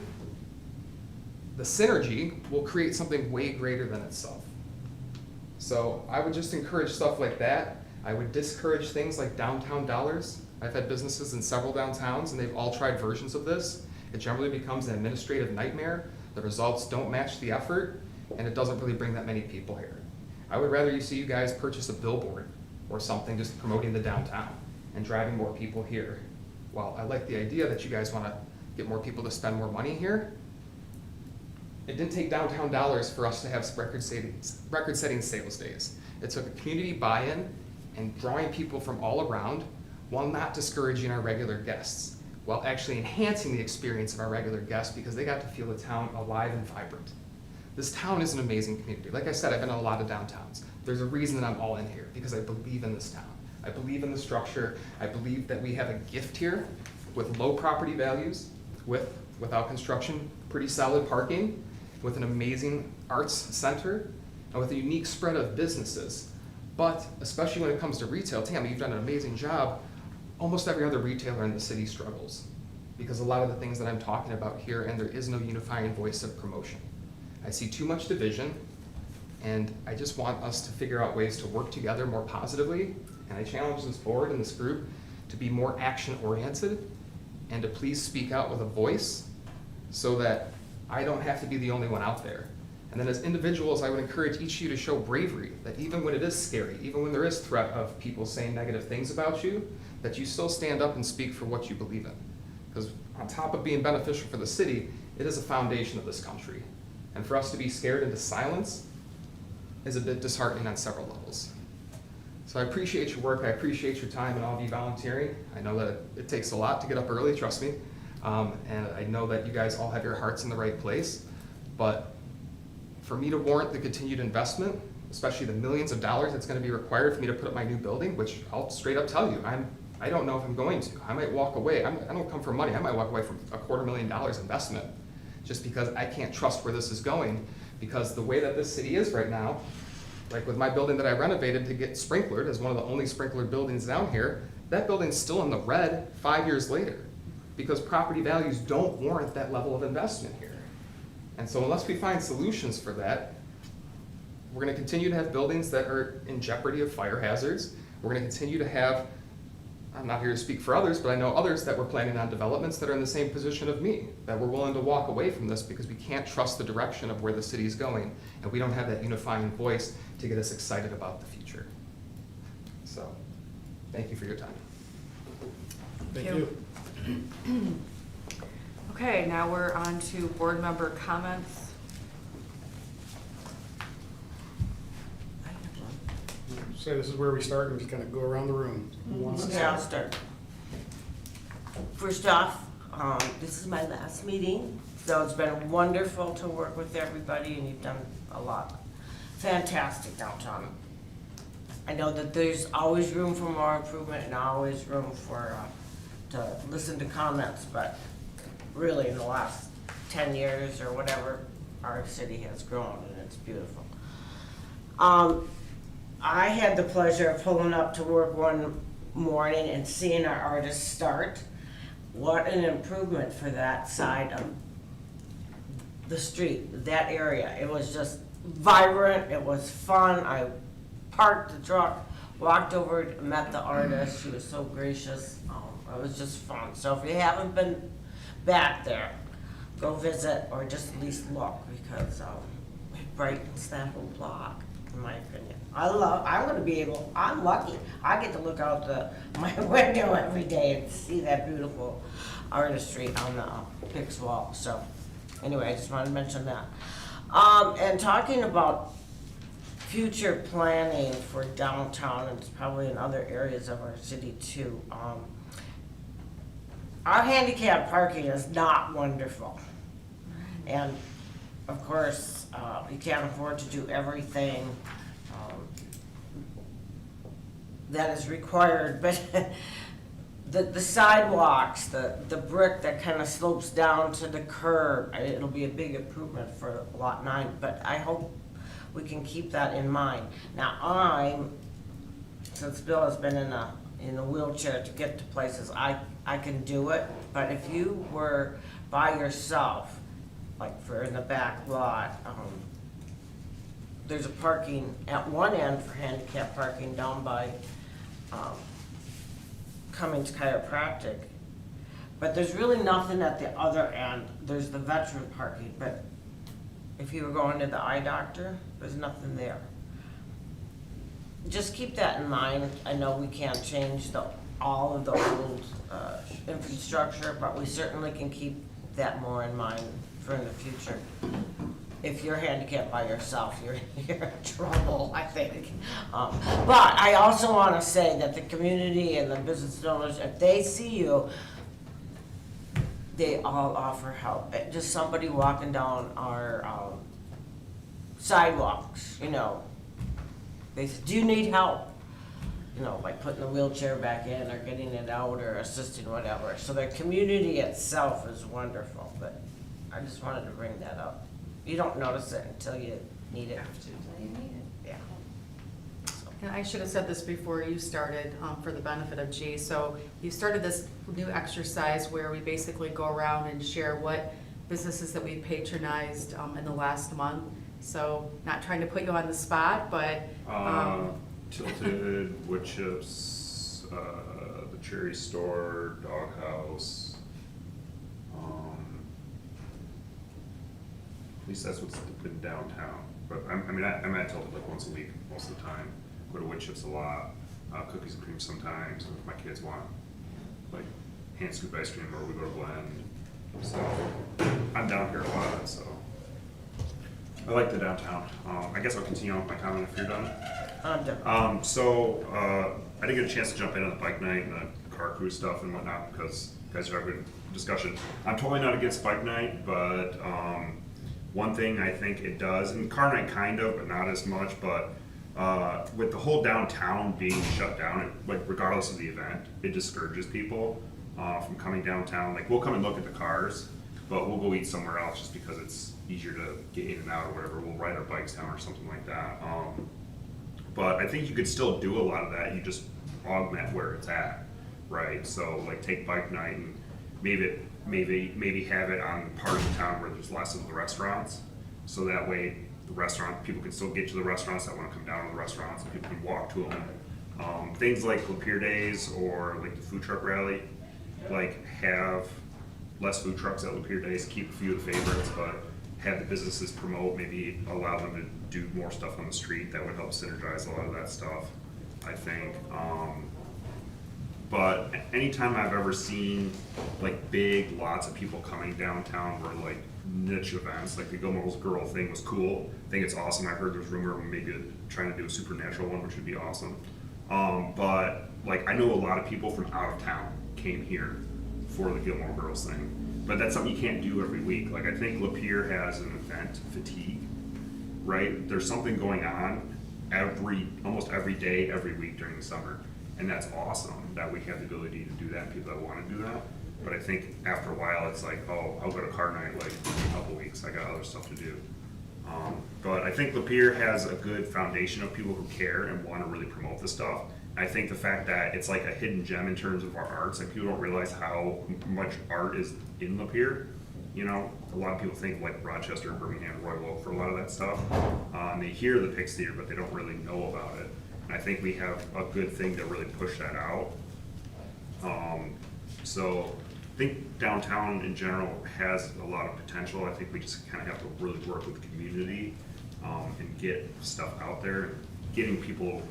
the synergy will create something way greater than itself. So I would just encourage stuff like that. I would discourage things like downtown dollars. I've had businesses in several downtowns and they've all tried versions of this. It generally becomes an administrative nightmare. The results don't match the effort, and it doesn't really bring that many people here. I would rather see you guys purchase a billboard or something just promoting the downtown and driving more people here. While I like the idea that you guys want to get more people to spend more money here, it didn't take downtown dollars for us to have record-setting sales days. It took a community buy-in and drawing people from all around while not discouraging our regular guests, while actually enhancing the experience of our regular guests because they got to feel the town alive and vibrant. This town is an amazing community. Like I said, I've been in a lot of downtowns. There's a reason that I'm all in here, because I believe in this town. I believe in the structure. I believe that we have a gift here with low property values, without construction, pretty solid parking, with an amazing arts center, and with a unique spread of businesses. But especially when it comes to retail, Tammy, you've done an amazing job. Almost every other retailer in the city struggles because a lot of the things that I'm talking about here, and there is no unifying voice of promotion. I see too much division, and I just want us to figure out ways to work together more positively, and I challenge this board and this group to be more action-oriented and to please speak out with a voice so that I don't have to be the only one out there. And then as individuals, I would encourage each of you to show bravery, that even when it is scary, even when there is threat of people saying negative things about you, that you still stand up and speak for what you believe in. Because on top of being beneficial for the city, it is a foundation of this country. And for us to be scared into silence is a bit disheartening on several levels. So I appreciate your work, I appreciate your time and all of you volunteering. I know that it takes a lot to get up early, trust me. And I know that you guys all have your hearts in the right place. But for me to warrant the continued investment especially the millions of dollars that's gonna be required for me to put up my new building, which I'll straight up tell you, I don't know if I'm going to. I might walk away, I don't come for money, I might walk away from $250,000 investment, just because I can't trust where this is going, because the way that this city is right now, like with my building that I renovated to get sprinklered as one of the only sprinklered buildings down here, that building's still in the red 5 years later, because property values don't warrant that level of investment here. And so unless we find solutions for that, we're gonna continue to have buildings that are in jeopardy of fire hazards. We're gonna continue to have, I'm not here to speak for others, but I know others that were planning on developments that are in the same position of me, that we're willing to walk away from this because we can't trust the direction of where the city is going, and we don't have that unifying voice to get us excited about the future. So, thank you for your time. Thank Thank you. Okay, now we're on to board member comments. Say this is where we start and just kind of go around the room. Who wants to Okay, I'll start? start. First off, this is my last meeting, so it's been wonderful to work with everybody, and you've done a lot. Fantastic downtown. I know that there's always room for more improvement and always room for, to listen to comments, but really in the last 10 years or whatever, our city has grown and it's beautiful. I had the pleasure of pulling up to work one morning and seeing our artists start. What an improvement for that side of the street, that area. It was just vibrant, it was fun. I parked the truck, walked over, met the artist. She was so gracious. It was just fun. So if you haven't been back there, go visit or just at least look, because it brightens that whole block, in my opinion. I'm lucky. I get to look out my window every day and see that beautiful artistry on the Pix wall. So anyway, I just wanted to mention that. And talking about future planning for downtown, and it's probably in other areas of our city too. Our handicap parking is not wonderful. And of course, you can't afford to do everything that is required, but the sidewalks, the brick that kind of slopes down to the curb, it'll be a big improvement for Lot 9, but I hope we can keep that in mind. Now since Bill has been in a wheelchair to get to places, I can do it, but if you were by yourself, like for in the back lot, there's a parking at one end for handicap parking down by Cummings Chiropractic, but there's really nothing at the other end. There's the veteran parking, but if you were going to the eye doctor, there's nothing there. Just keep that in mind. I know we can't change all of the old infrastructure, but we certainly can keep that more in mind for in the future. If you're handicapped by yourself, you're in trouble, I think. But I also want to say that the community and the business owners, if they see you, they all offer help. Just somebody walking down our sidewalks, they say, do you need help? Like putting the wheelchair back in or getting it out or assisting, whatever. So the community itself is wonderful, but I just wanted to bring that up. You don't notice it until you need it. Yeah. And I should have said this before you started, for the benefit of G. So you started this new exercise where we basically go around and share what businesses that we patronized in the last month. So not trying to put you on the spot, but Tilted, Wood Chips, the Cherry Store, Doghouse. At least that's what's been downtown. But I'm at Tilted like once a week most of the time. Go to Wood Chips a lot. Cookies and cream sometimes. If my kids want like hand scoop ice cream, or we go to Blend. So I'm down here a lot. So I like the downtown. I guess I'll continue on with my comment if you're done. I'm done. I didn't get a chance to jump in on the bike night and the car crew stuff and whatnot because you guys are having a good discussion. I'm totally not against bike night, but one thing I think it does, and car night kind of, but not as much, but with the whole downtown being shut down, like regardless of the event, it discourages people from coming downtown. Like we'll come and look at the cars, but we'll go eat somewhere else just because it's easier to get in and out or whatever. We'll ride our bikes down or something like that. But I think you could still do a lot of that. You just augment where it's at, right? So like take bike night and maybe have it on part of the town where there's less of the restaurants. So that way the restaurant, people can still get to the restaurants that want to come down to the restaurants and people can walk to them. Things like Lapeer Days or like the food truck rally, like have less food trucks at Lapeer Days, keep a few of the favorites, but have the businesses promote, maybe allow them to do more stuff on the street. That would help synergize a lot of that stuff, I think. But anytime I've ever seen like big lots of people coming downtown where like niche events, like the Gilmore's Girl thing was cool. I think it's awesome. I heard there's rumor of maybe trying to do a supernatural one, which would be awesome. But like I know a lot of people from out of town came here for the Gilmore Girls thing. But that's something you can't do every week. Like I think Lapeer has an event fatigue, right? There's something going on almost every day, every week during the summer. And that's awesome that we have the ability to do that and people that want to do that. But I think after a while it's like, oh, I'll go to car night like in a couple weeks. I got other stuff to do. But I think Lapeer has a good foundation of people who care and want to really promote this stuff. I think the fact that it's like a hidden gem in terms of our arts, like people don't realize how much art is in Lapeer. You know, a lot of people think like Rochester, Birmingham, Royal Oak for a lot of that stuff. They hear the Pix Theater, but they don't really know about it. And I think we have a good thing to really push that out. So I think downtown in general has a lot of potential. I think we just kind of have to really work with the community and get stuff out there. Getting people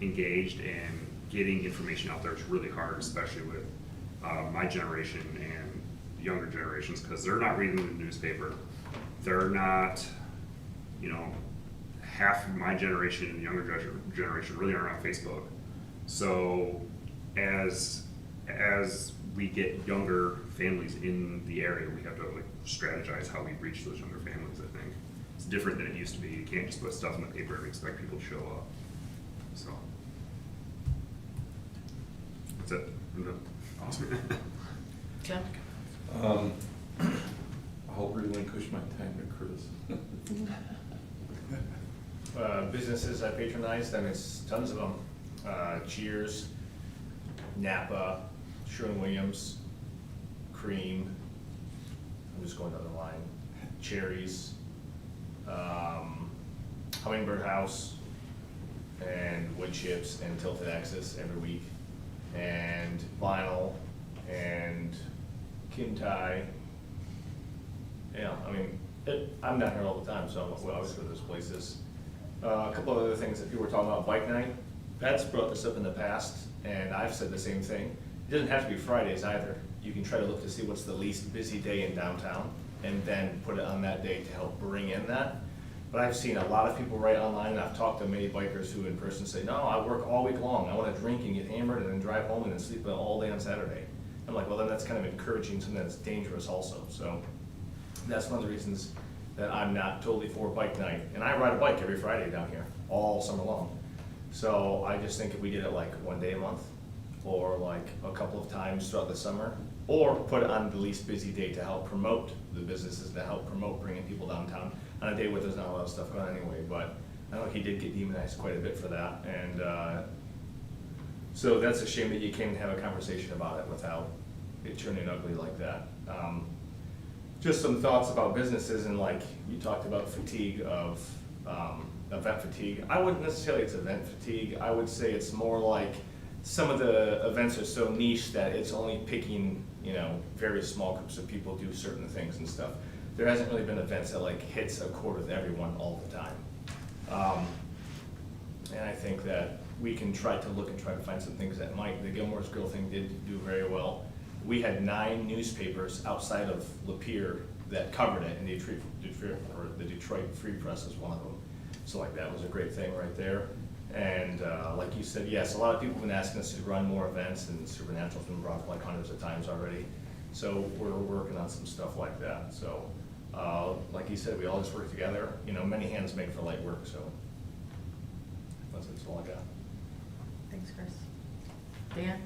engaged and getting information out there is really hard, especially with my generation and younger generations, because they're not reading the newspaper. They're not, you know, half of my generation and the younger generation really aren't on Facebook. So as we get younger families in the area, we have to like strategize how we reach those younger families. I think it's different than it used to be. You can't just put stuff in the paper and expect people to show up. So that's it. Awesome. Tim? I'll relinquish my time to Chris. Businesses I patronize, then it's tons of them. Cheers, Napa, Sherwin-Williams, Cream, I'm just going down the line, Cherries, Hummingbird House, and Wood Chips, and Tilted Axis every week, and Vinyl, and Kim Tai. Yeah, I mean, I'm not here all the time, so we always go to those places. A couple of other things that people were talking about, bike night. Pat's brought this up in the past, and I've said the same thing. It doesn't have to be Fridays either. You can try to look to see what's the least busy day in downtown, and then put it on that day to help bring in that. But I've seen a lot of people write online, and I've talked to many bikers who in person say, no, I work all week long. I want to drink and get hammered and then drive home and then sleep all day on Saturday. I'm like, well, then that's kind of encouraging something that's dangerous also. So that's one of the reasons that I'm not totally for bike night. And I ride a bike every Friday down here, all summer long. So I just think if we did it like one day a month, or like a couple of times throughout the summer, or put it on the least busy day to help promote the businesses, to help promote bringing people downtown on a day where there's not a lot of stuff going on anyway. But I know he did get demonized quite a bit for that. And so that's a shame that you can't have a conversation about it without it turning ugly like that. Just some thoughts about businesses, and like you talked about fatigue of event fatigue. I wouldn't necessarily it's event fatigue. I would say it's more like some of the events are so niche that it's only picking, you know, very small groups of people do certain things and stuff. There hasn't really been events that like hits a chord with everyone all the time. And I think that we can try to look and try to find some things that might. The Gilmore's Girl thing did do very well. We had 9 newspapers outside of Lapeer that covered it, and the Detroit Free Press is one of them. So like that was a great thing right there. And like you said, yes, a lot of people have been asking us to run more events, and Supernatural's been brought up like hundreds of times already. So we're working on some stuff like that. So like you said, we all just work together. You know, many hands make for light work, so. That's all I got. Thanks, Chris. Dan?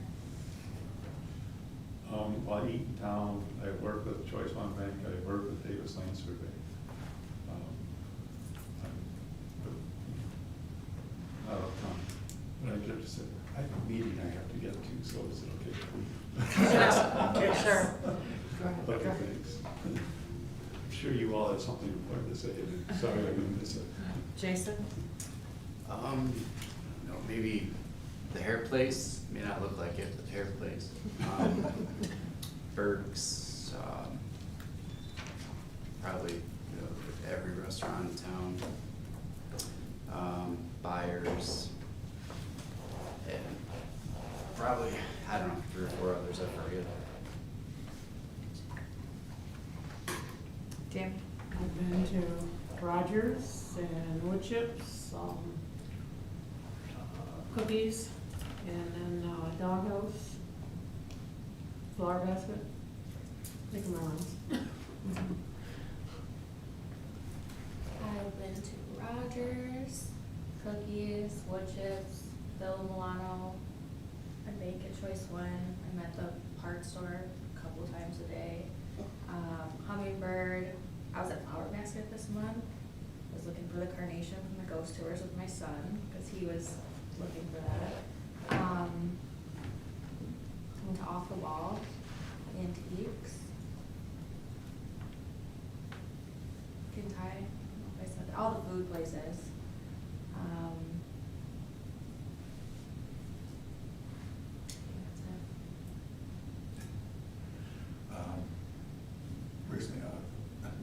While Eaton Town, I work with Choice One Bank, I work with Davis Land Survey. I'm out of town, but I just said, I have a meeting I have to get to, so is it okay if we? Sure. Okay, thanks. I'm sure you all have something important to say, and sorry I'm gonna miss it. Jason? Maybe the hair place may not look like it, but the hair place. Burke's, probably, every restaurant in town. Buyers. And probably, I don't know, 3 or 4 others, I forget. Dan? I've been to Rogers and Wood Chips, Cookies, and then Doghouse, Flower Basket. Take them around. I've been to Rogers, Cookies, Wood Chips, Villa Milano, I bake at Choice One, I'm at the parts store a couple times a day. Hummingbird, I was at Flower Basket this month, was looking for the carnation from the ghost tours with my son, because he was looking for that. Went to Off the Wall, Antiques. Kintai, I don't know if I said that, all the food places. I think that's it. Recently,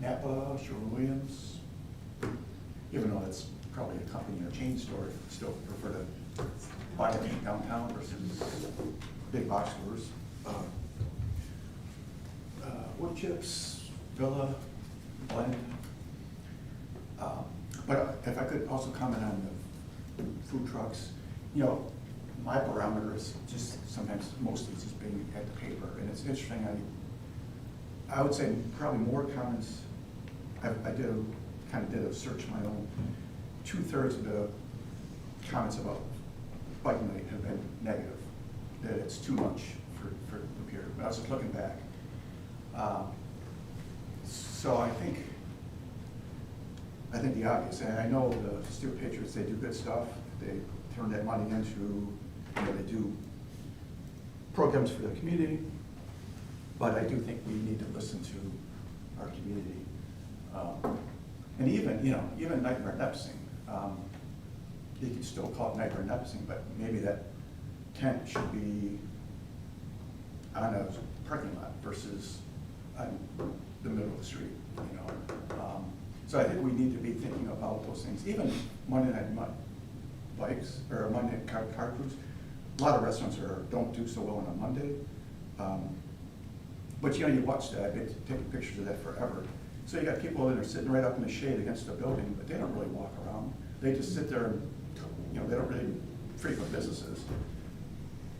Napa, Sherwin-Williams, even though it's probably a company or chain store, I still prefer to buy it downtown versus big box stores. Wood Chips, Villa, Blend. But if I could also comment on the food trucks, my barometer is just sometimes mostly just being at the paper, and it's interesting. I would say probably more comments. I did a search of my own. 2/3 of the comments about bike night have been negative, that it's too much for the period. But I was just looking back. So I think the obvious, and I know the Stewart Patriots, they do good stuff. They turn that money into, they do programs for the community. But I do think we need to listen to our community. And even Nightmare Nepsing, you could still call it Nightmare Nepsing, but maybe that tent should be on a parking lot versus on the middle of the street, So I think we need to be thinking about those things. Even Monday night bikes, or Monday night car cruise, a lot of restaurants don't do so well on a Monday. But you watch that, I've been taking pictures of that forever. So you got people that are sitting right up in the shade against the building, but they don't really walk around. They just sit there and, they don't really frequent businesses.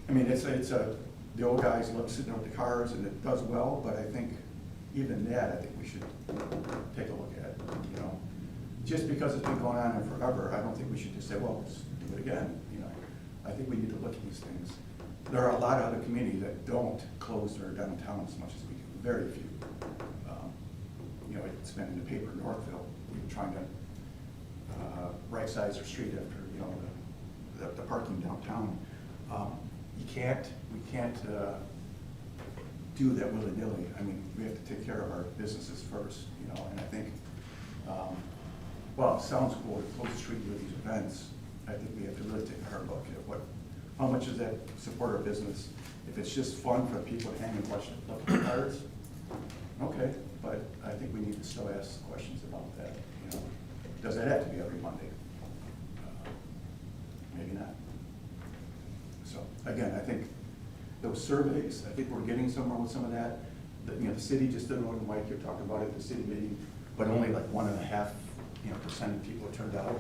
I mean, the old guys love sitting with the cars and it does well, but I think even that, I think we should take a look at, Just because it's been going on forever, I don't think we should just say, well, let's do it again, I think we need to look at these things. There are a lot of other communities that don't close their downtown as much as we do, very few. It's been in the paper in Northville, we're trying to right-size their street after, the parking downtown. We can't do that willy-nilly. I mean, we have to take care of our businesses first, and I think, it sounds cool to close the street with these events. I think we have to really take a hard look at how much does that support our business? If it's just fun for people to hang and watch the cards, okay, but I think we need to still ask questions about that, Does that have to be every Monday? Maybe not. So, again, I think those surveys, I think we're getting somewhere with some of that. The city just did one, Mike, you're talking about it at the city meeting, but only like 1.5% of people turned out.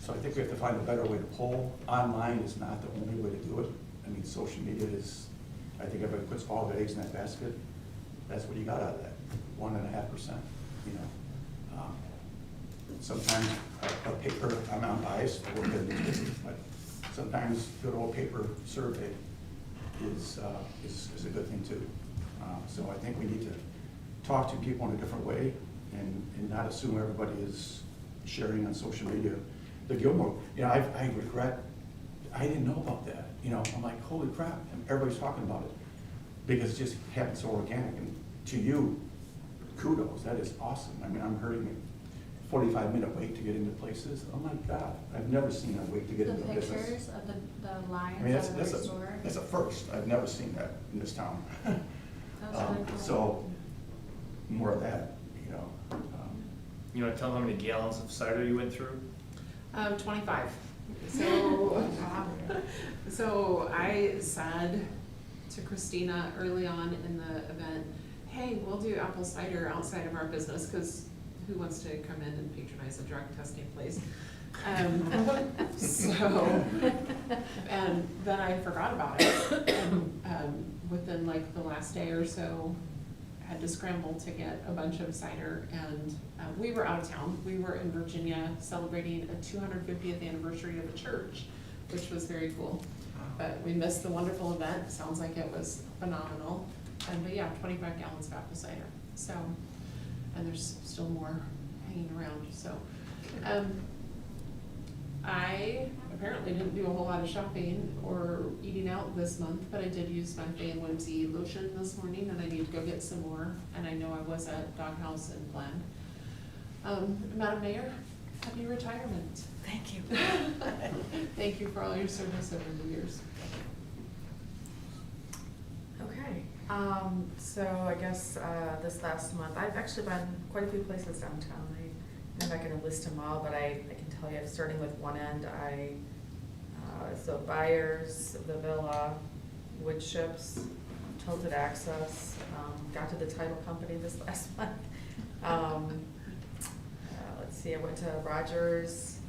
So I think we have to find a better way to poll. Online is not the only way to do it. I mean, social media is, I think everybody puts all their eggs in that basket. That's what you got out of that, 1.5%, Sometimes a paper, I'm unbiased, but sometimes good old paper survey is a good thing too. So I think we need to talk to people in a different way and not assume everybody is sharing on social media. The Gilmore, I regret, I didn't know about that. I'm like, holy crap, and everybody's talking about it because it just happened so organic. And to you, kudos, that is awesome. I mean, I'm hearing 45-minute wait to get into places. Oh my God, I've never seen a wait to get The into a business. pictures of the I mean, lines out of the store. that's a first. I've never seen that in this town. That's really cool. So, more of that, You want to tell them how many gallons of cider you went through? 25. So, so I said to Christina early on in the event, hey, we'll do apple cider outside of our business, because who wants to come in and patronize a drug testing place? So, and then I forgot about it, and within like the last day or so, had to scramble to get a bunch of cider, and we were out of town. We were in Virginia celebrating a 250th anniversary of a church, which was very cool. But we missed the wonderful event. Sounds like it was phenomenal. But yeah, 25 gallons of apple cider. So, and there's still more hanging around. So, I apparently didn't do a whole lot of shopping or eating out this month, but I did use my Faye and Whimsy lotion this morning, and I need to go get some more. And I know I was at Doghouse and Glen. Madam Mayor, happy retirement. Thank you. Thank you for all your service over the years. Okay, so I guess this last month, I've actually been quite a few places downtown. I'm not gonna list them all, but I can tell you, starting with one end, so Byers, the Villa, Wood Chips, Tilted Access, got to the title company this last month. Let's see, I went to Rogers,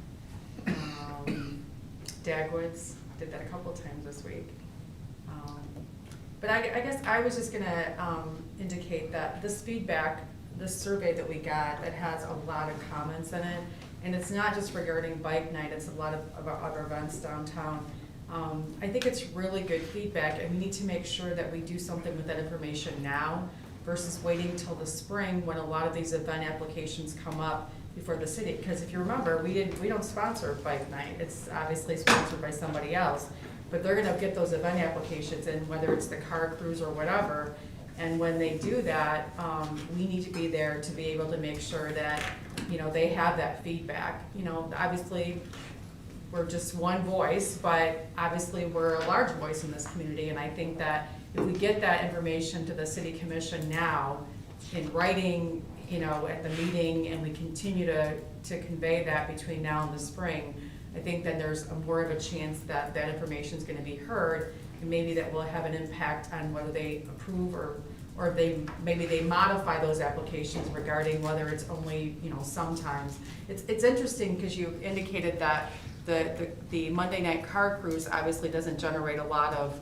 Dagwoods, did that a couple of times this week. But I guess I was just gonna indicate that this feedback, this survey that we got, that has a lot of comments in it, and it's not just regarding bike night, it's a lot of our other events downtown. I think it's really good feedback, and we need to make sure that we do something with that information now versus waiting till the spring when a lot of these event applications come up before the city. Because if you remember, we don't sponsor bike night, it's obviously sponsored by somebody else, but they're gonna get those event applications in, whether it's the car cruise or whatever. And when they do that, we need to be there to be able to make sure that, they have that feedback. Obviously, we're just one voice, but obviously we're a large voice in this community. And I think that if we get that information to the city commission now in writing, at the meeting, and we continue to convey that between now and the spring, I think that there's more of a chance that that information is gonna be heard, and maybe that will have an impact on whether they approve or maybe they modify those applications regarding whether it's only, sometimes. It's interesting because you indicated that the Monday night car cruise obviously doesn't generate a lot of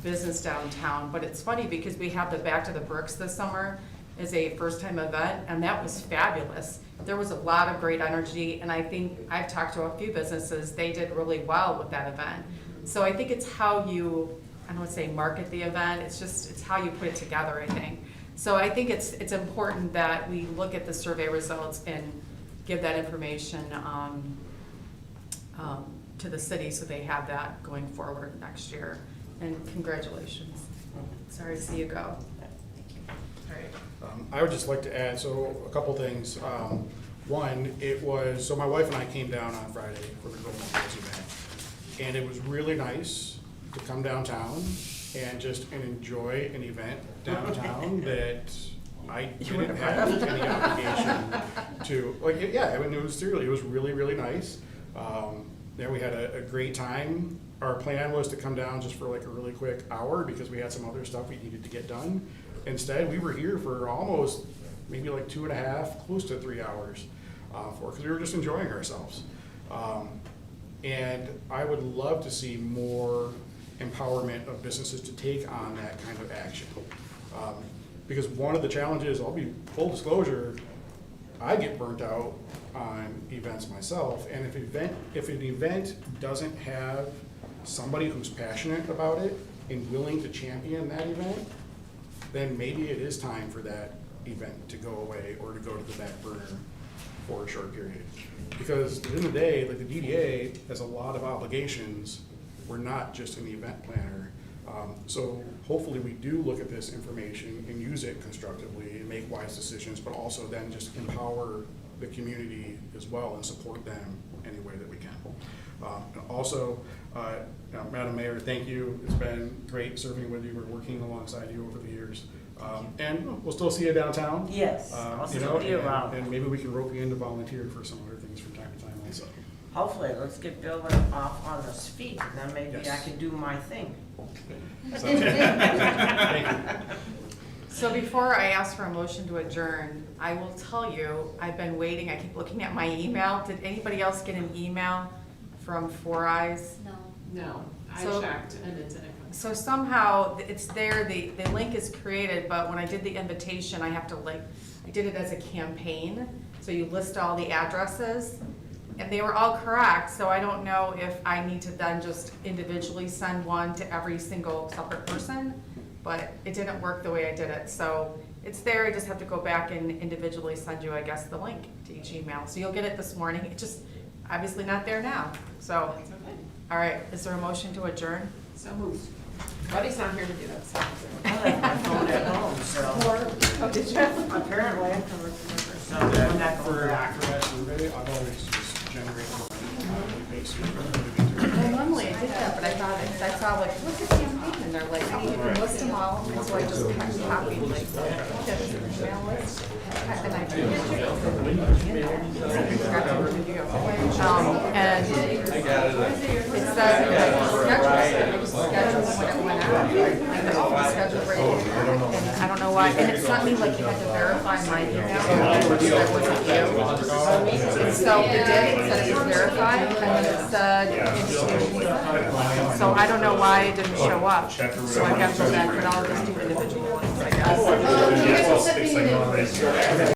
business downtown, but it's funny because we have the Back to the Bricks this summer as a first-time event, and that was fabulous. There was a lot of great energy, and I think I've talked to a few businesses, they did really well with that event. So I think it's how you, I don't want to say market the event, it's how you put it together, I think. So I think it's important that we look at the survey results and give that information to the city so they have that going forward next year. And congratulations. Sorry to see you go. All right. I would just like to add, so a couple things. One, so my wife and I came down on Friday for the Golden Girls event, and it was really nice to come downtown and enjoy an event downtown that I didn't have any obligation to, it was seriously, it was really, really nice. There we had a great time. Our plan was to come down just for like a really quick hour because we had some other stuff we needed to get done. Instead, we were here for almost maybe like 2.5, close to 3 hours because we were just enjoying ourselves. And I would love to see more empowerment of businesses to take on that kind of action. Because one of the challenges, I'll be full disclosure, I get burnt out on events myself, and if an event doesn't have somebody who's passionate about it and willing to champion that event, then maybe it is time for that event to go away or to go to the back burner for a short period. Because at the end of the day, like the DDA has a lot of obligations. We're not just an event planner. So hopefully we do look at this information and use it constructively and make wise decisions, but also then just empower the community as well and support them any way that we can. And also, Madam Mayor, thank you. It's been great serving with you. We're working alongside you over the years. And we'll still see you downtown. Yes, I'll still be around. And maybe we can rope you in to volunteer for some other things from time to time also. Hopefully, let's get building off on his feet, and then maybe I Yes. can do my thing. So, thank you. So before I ask for a motion to adjourn, I will tell you, I've been waiting, I keep looking at my email. Did anybody else get an email from Four Eyes? No. No, I So- checked and it didn't come. So somehow, it's there, the link is created, but when I did the invitation, I have to I did it as a campaign, so you list all the addresses, and they were all correct, so I don't know if I need to then just individually send one to every single separate person, but it didn't work the way I did it, so it's there, I just have to go back and individually send you, I guess, the link to each email, so you'll get it this morning, it's just obviously not there now, so, That's okay. all right, is there a motion to adjourn? So moved. Buddy's not here to do that, so. I left my phone at home, so Oh, did you? apparently I can remember, so I'm not For going back. that survey, I've always just generated one, based on Well, normally I did that, but I thought, I saw like, what's the campaign, and they're like, oh, you can list them all, and so I just copied like, the email list. And I did. And it said, schedule when it went out, and then all the schedule right here. And I don't know why, and it sent me like you had to verify my email, which that wasn't you. And so it did, it said it was verified, and then it said, so I don't know why it didn't show up. So I have to go back, but I'll just do individual ones, I guess. Yeah, it's all sticks like on this.